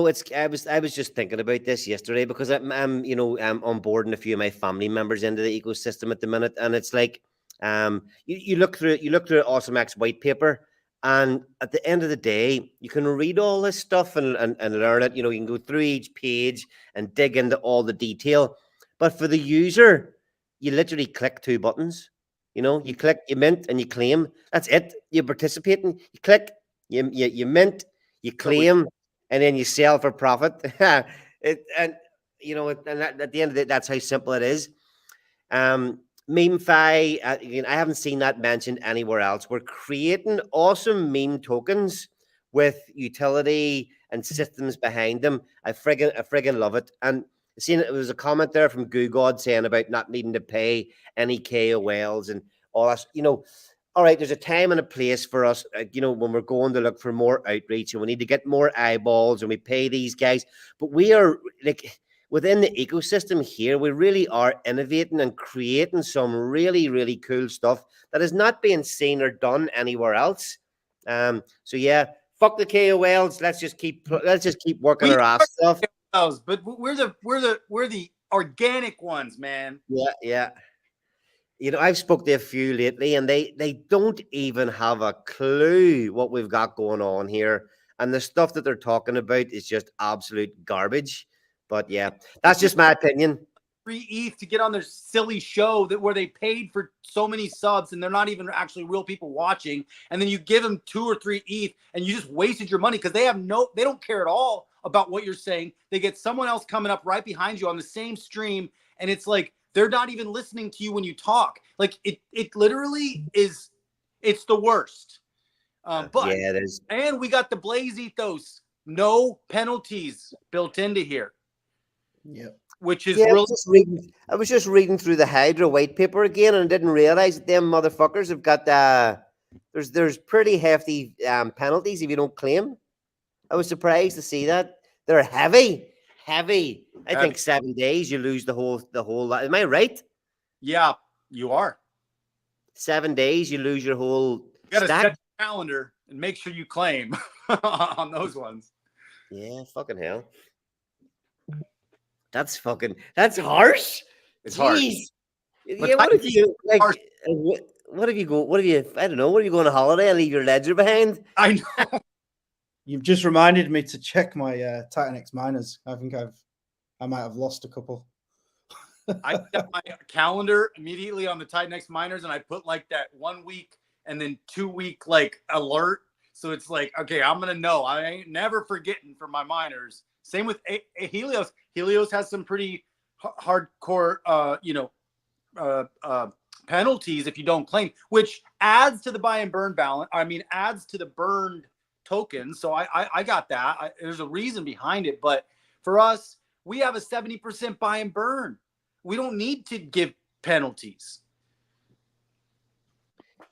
exactly. I was just thinking about this yesterday because I'm onboarding a few of my family members into the ecosystem at the minute, and it's like, you look through AwesomeX white paper, and at the end of the day, you can read all this stuff and learn it. You can go through each page and dig into all the detail, but for the user, you literally click two buttons. You know, you click, you mint, and you claim. That's it. You're participating. You click, you mint, you claim, and then you sell for profit. And you know, and at the end of it, that's how simple it is. Memefi, again, I haven't seen that mentioned anywhere else. We're creating awesome meme tokens with utility and systems behind them. I friggin' love it. And seeing it was a comment there from GooGod saying about not needing to pay any KOLs and all that. You know, all right, there's a time and a place for us, you know, when we're going to look for more outreach and we need to get more eyeballs and we pay these guys. But we are like, within the ecosystem here, we really are innovating and creating some really, really cool stuff that is not being seen or done anywhere else. So yeah, fuck the KOLs. Let's just keep working our ass off. But we're the organic ones, man. Yeah. You know, I've spoke to a few lately, and they don't even have a clue what we've got going on here, and the stuff that they're talking about is just absolute garbage. But yeah, that's just my opinion. Free ETH to get on their silly show where they paid for so many subs and they're not even actually real people watching, and then you give them 2 or 3 ETH and you just wasted your money because they don't care at all about what you're saying. They get someone else coming up right behind you on the same stream, and it's like they're not even listening to you when you talk. Like it literally is. It's the worst. But yeah, it is. And we got the Blaze ethos, no penalties built into here. Yeah. Which is really. I was just reading through the Hydra white paper again, and didn't realize that them motherfuckers have got there's pretty hefty penalties if you don't claim. I was surprised to see that. They're heavy. I think 7 days you lose the whole lot. Am I right? Yeah, you are. 7 days you lose your whole You gotta stack. set the calendar and make sure you claim on those ones. Yeah, fucking hell. That's harsh. It's Jeez. hard. Yeah, what if you like? What if you go? What if you? I don't know. What if you go on a holiday and leave your ledger behind? I know. You've just reminded me to check my TitanX miners. I think I might have lost a couple. I set my calendar immediately on the TitanX miners, and I put like that 1 week and then 2 week like alert. So it's like, okay, I'm gonna know. I ain't never forgetting for my miners. Same with Helios. Helios has some pretty hardcore, penalties if you don't claim, which adds to the buy and burn balance. I mean, adds to the burned tokens. So I got that. There's a reason behind it. But for us, we have a 70% buy and burn. We don't need to give penalties.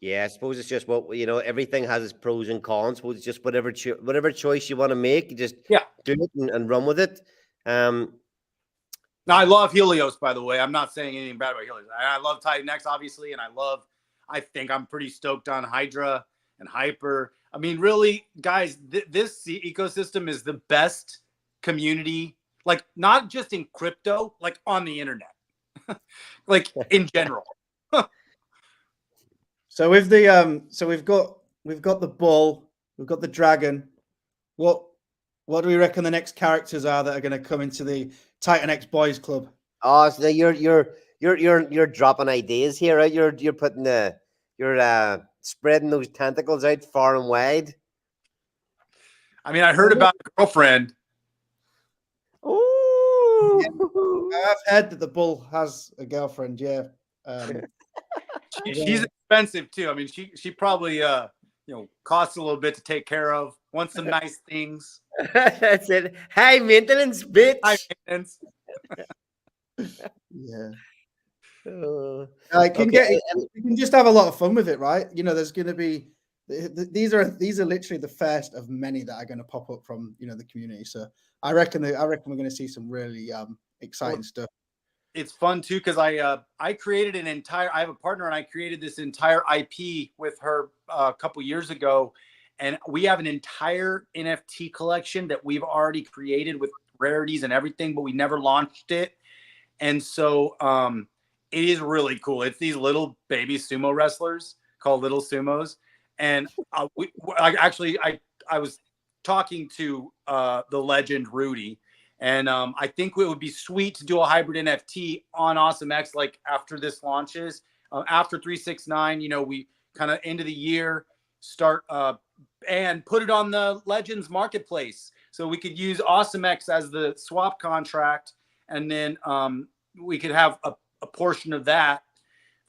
Yeah, I suppose it's just what, you know, everything has its pros and cons. So it's just whatever choice you want to make, you just do it and run with it. Now, I love Helios, by the way. I'm not saying anything bad about Helios. I love TitanX, obviously, and I think I'm pretty stoked on Hydra and Hyper. I mean, really, guys, this ecosystem is the best community, like not just in crypto, like on the internet, like in general. So with the we've got the bull, we've got the dragon. What do we reckon the next characters are that are going to come into the TitanX Boys Club? Oh, so you're dropping ideas here, right? You're putting you're spreading those tentacles out far and wide. I mean, I heard about a girlfriend. Oh, yeah, I've heard that the bull has a girlfriend. Yeah, she's expensive too. I mean, she probably costs a little bit to take care of. Wants some nice things. That's it. High maintenance, bitch. High maintenance. Yeah. You can just have a lot of fun with it, right? You know, there's going to be these are literally the first of many that are going to pop up from the community. So I reckon we're going to see some really exciting stuff. It's fun too because I created I have a partner and I created this entire IP with her a couple years ago, and we have an entire NFT collection that we've already created with rarities and everything, but we never launched it. And so it is really cool. It's these little baby sumo wrestlers called Little Sumos. And I was talking to the legend Rudy, And I think it would be sweet to do a hybrid NFT on AwesomeX, like after this launches, after 369, we kind of end of the year start and put it on the Legends marketplace. So we could use AwesomeX as the swap contract, and then we could have a portion of that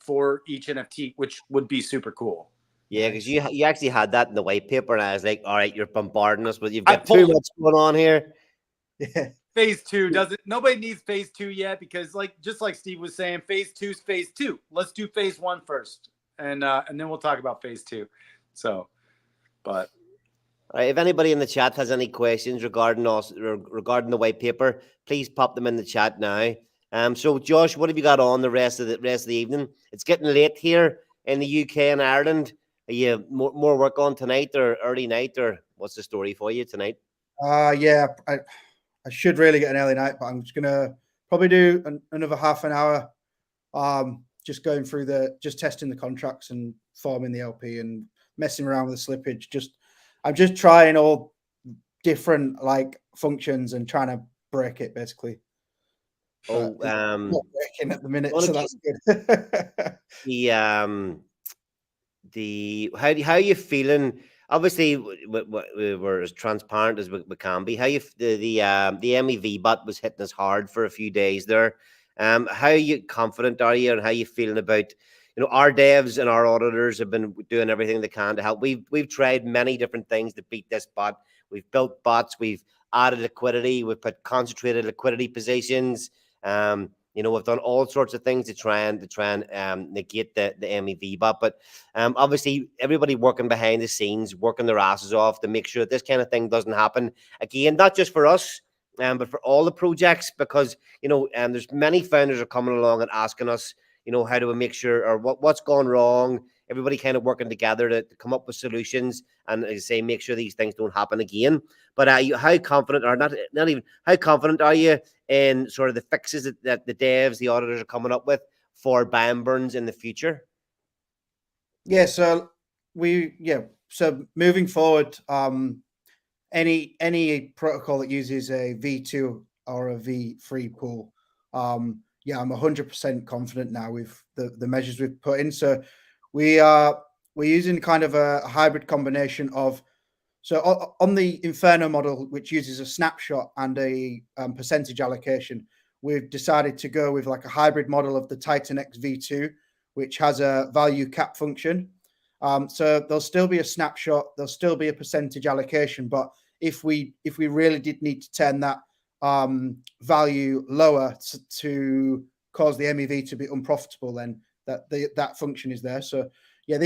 for each NFT, which would be super cool. Yeah, because you actually had that in the white paper, and I was like, all right, you're bombarding us, but you've got too much going on here. Yeah. Phase 2 doesn't. Nobody needs phase 2 yet, because just like Steve was saying, phase 2 is phase 2. Let's do phase 1 first, and then we'll talk about phase 2. So, but all right, if anybody in the chat has any questions regarding the white paper, please pop them in the chat now. So Josh, what have you got on the rest of the evening? It's getting late here in the UK and Ireland. Are you more work on tonight or early night, or what's the story for you tonight? Yeah, I should really get an early night, but I'm just gonna probably do another half an hour, just going through just testing the contracts and forming the LP and messing around with the slippage. I'm just trying all different like functions and trying to break it basically. Oh, not breaking at the minute, so that's good. How are you feeling? Obviously, we were as transparent as we can be. How the MEV bot was hitting us hard for a few days there. How confident are you, and how are you feeling about? Our devs and our auditors have been doing everything they can to help. We've tried many different things to beat this bot. We've built bots. We've added liquidity. We've put concentrated liquidity positions. We've done all sorts of things to try and negate the MEV bot. But obviously, everybody working behind the scenes, working their asses off to make sure that this kind of thing doesn't happen again. Not just for us, but for all the projects, because there's many founders are coming along and asking us, how do we make sure, or what's gone wrong? Everybody kind of working together to come up with solutions and, as I say, make sure these things don't happen again. But how confident, or not even how confident are you in sort of the fixes that the devs, the auditors are coming up with for buy and burns in the future? Yeah, so moving forward, any protocol that uses a V2 or a V3 pool, I'm 100% confident now with the measures we've put in. So we're using kind of a hybrid combination of, so on the Inferno model, which uses a snapshot and a percentage allocation, we've decided to go with like a hybrid model of the TitanX V2, which has a value cap function. So there'll still be a snapshot, there'll still be a percentage allocation, but if we really did need to turn that value lower to cause the MEV to be unprofitable, then that function is there. So yeah,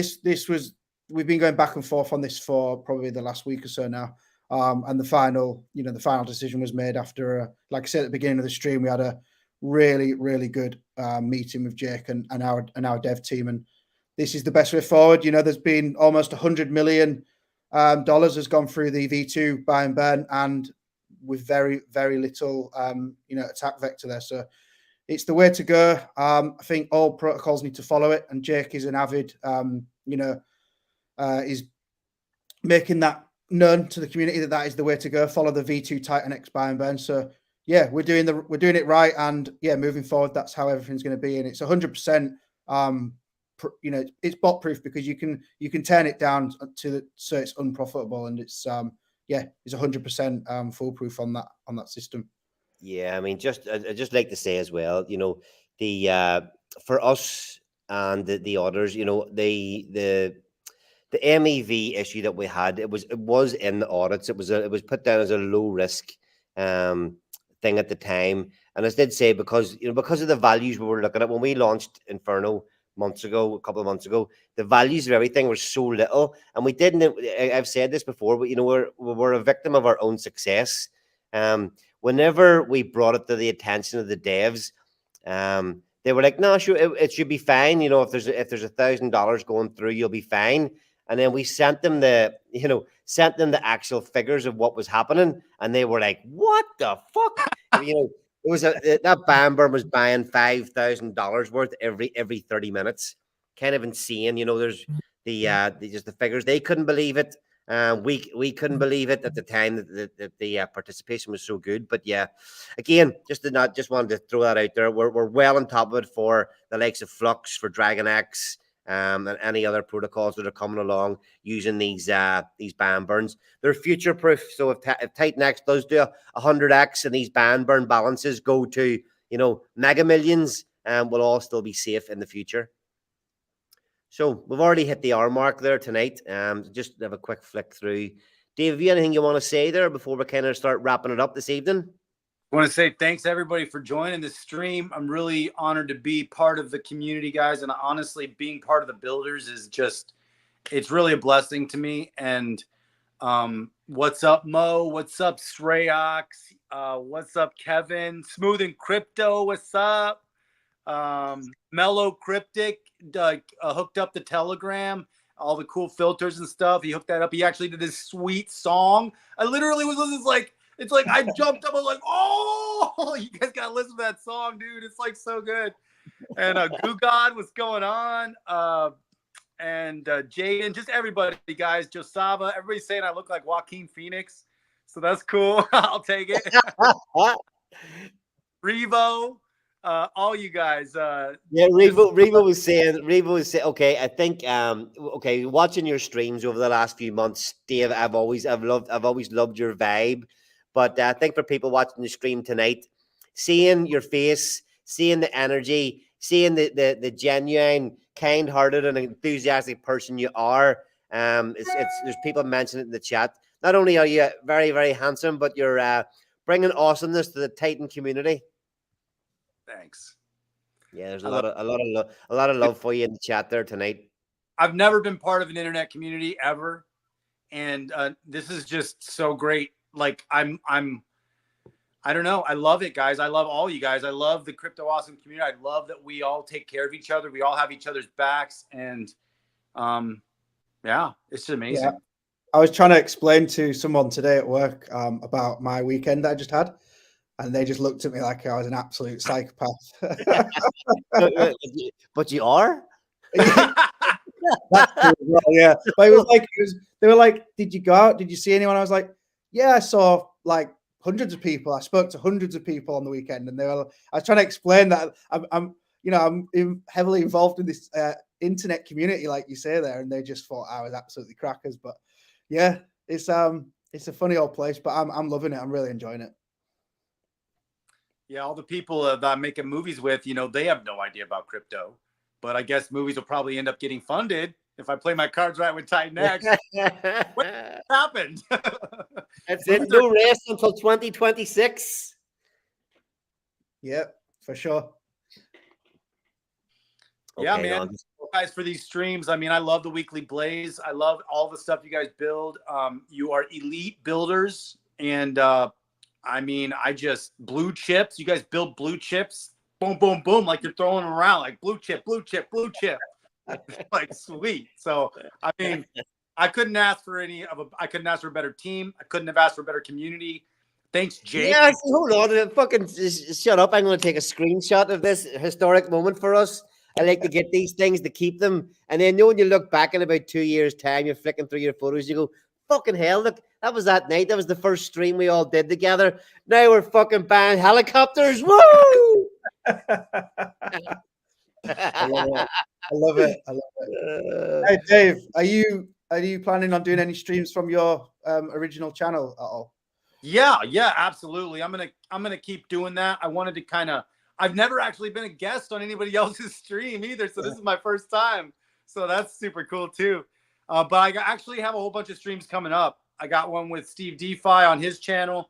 we've been going back and forth on this for probably the last week or so now. And the final decision was made after, like I said at the beginning of the stream, we had a really, really good meeting with Jake and our dev team. And this is the best way forward. There's been almost $100 million has gone through the V2 buy and burn, and with very, very little, attack vector there. So it's the way to go. I think all protocols need to follow it, and Jake is an avid, is making that known to the community that is the way to go. Follow the V2 TitanX buy and burn. So yeah, we're doing it right, and yeah, moving forward, that's how everything's going to be, and it's 100%. It's bot proof because you can turn it down so it's unprofitable, and it's 100% foolproof on that system. Yeah, I mean, I just like to say as well, the for us and the others, the MEV issue that we had, it was in the audits. It was put down as a low risk thing at the time, and as I did say, because of the values we were looking at when we launched Inferno a couple of months ago, the values of everything were so little, and we didn't. I've said this before, but we're a victim of our own success. Whenever we brought it to the attention of the devs, they were like, "No, sure, it should be fine. If there's $1,000 going through, you'll be fine." And then we sent them the actual figures of what was happening, and they were like, "What the fuck?" It was that Bamber was buying $5,000 worth every 30 minutes. Kind of insane. There's the figures. They couldn't believe it, We couldn't believe it at the time that the participation was so good. But yeah, again, just wanted to throw that out there. We're well on top of it for the likes of Flux, for DRAGONX, and any other protocols that are coming along using these ban burns. They're future proof. So if TitanX does do 100x and these ban burn balances go to mega millions, we'll all still be safe in the future. So we've already hit the hour mark there tonight. Just have a quick flick through. Dave, have you anything you want to say there before we kind of start wrapping it up this evening? I want to say thanks everybody for joining the stream. I'm really honored to be part of the community, guys. And honestly, being part of the builders is it's really a blessing to me. And what's up, Mo? What's up, Sreyox? What's up, Kevin? Smooth and Crypto, what's up? Mellow Cryptic hooked up the Telegram, all the cool filters and stuff. He hooked that up. He actually did this sweet song. I literally was it's like I jumped up. I was like, oh, you guys gotta listen to that song, dude. It's like so good. And Goo God, what's going on? And Jaden, just everybody, guys. Josava, everybody's saying I look like Joaquin Phoenix, so that's cool. I'll take it. Revo. All you guys. Revo was saying, okay, I think, okay, watching your streams over the last few months, Dave, I've always loved your vibe. But I think for people watching the stream tonight, seeing your face, seeing the energy, seeing the genuine, kind-hearted and enthusiastic person you are, there's people mentioning it in the chat. Not only are you very, very handsome, but you're bringing awesomeness to the Titan community. Thanks. Yeah, there's a lot of love for you in the chat there tonight. I've never been part of an internet community ever, and this is just so great. Like I don't know. I love it, guys. I love all you guys. I love the crypto awesome community. I love that we all take care of each other. We all have each other's backs, and yeah, it's just amazing. Yeah. I was trying to explain to someone today at work about my weekend that I just had. And they just looked at me like I was an absolute psychopath. But you are? That's true as well, yeah. But it was like, they were like, did you go out? Did you see anyone? I was like, yeah, I saw like hundreds of people. I spoke to hundreds of people on the weekend. And I was trying to explain that I'm heavily involved in this internet community, like you say there. And they just thought I was absolutely crackers. But yeah, it's a funny old place, but I'm loving it. I'm really enjoying it. Yeah, all the people that I'm making movies with, they have no idea about crypto. But I guess movies will probably end up getting funded if I play my cards right with TitanX. What happened? That's it. No rest until 2026. Yep, for sure. Yeah, man. Guys, for these streams, I mean, I love the weekly Blaze. I love all the stuff you guys build. You are elite builders, and I mean, blue chips. You guys build blue chips. Boom, boom, boom. Like you're throwing them around like blue chip, blue chip, blue chip. Like sweet. So, I mean, I couldn't ask for a better team. I couldn't have asked for a better community. Thanks, Jake. Yeah, hold on. Fucking shut up. I'm going to take a screenshot of this historic moment for us. I like to get these things to keep them. And then when you look back in about 2 years' time, you're flicking through your photos, you go, fucking hell, look, that was that night. That was the first stream we all did together. Now we're fucking buying helicopters. Woo! I love it. Hey, Dave, are you planning on doing any streams from your original channel at all? Yeah, absolutely. I'm gonna keep doing that. I wanted to I've never actually been a guest on anybody else's stream either, so this is my first time. So that's super cool too. But I actually have a whole bunch of streams coming up. I got one with Steve DeFi on his channel.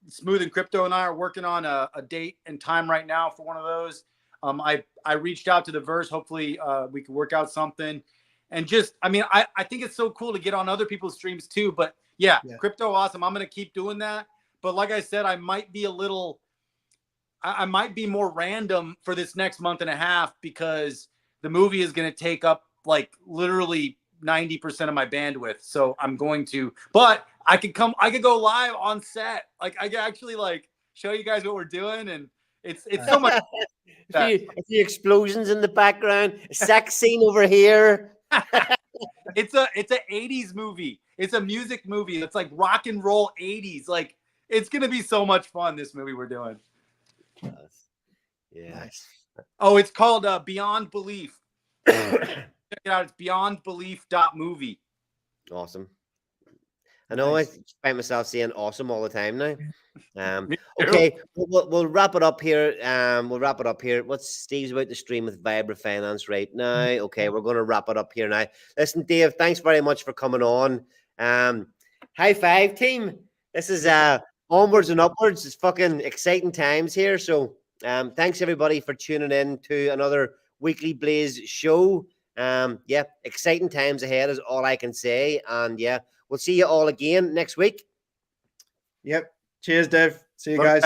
Smooth and Crypto and I are working on a date and time right now for one of those. I reached out to the Verse. Hopefully we can work out something. And I think it's so cool to get on other people's streams too. But yeah, Crypto awesome. I'm going to keep doing that. But like I said, I might be more random for this next month and a half because the movie is going to take up like literally 90% of my bandwidth. So I'm going to, but I could go live on set. Like I could actually like show you guys what we're doing. And it's so much. A few explosions in the background, sex scene over here. it's a 80s movie. It's a music movie. It's like rock and roll 80s. Like it's gonna be so much fun. This movie we're doing. Yeah. Nice. Oh, it's called Beyond Belief. Check it out. It's beyondbelief.movie. Awesome. I know I find myself saying awesome all the time now. Okay, we'll wrap it up here. We'll wrap it up here. What's Steve's about to stream with Vibra Finance right now? Okay, we're going to wrap it up here now. Listen, Dave, thanks very much for coming on. High five, team. This is onwards and upwards. It's fucking exciting times here. So thanks everybody for tuning in to another weekly Blaze show. Yeah, exciting times ahead is all I can say. And yeah, we'll see you all again next week. Yep. Cheers, Dev. See you guys.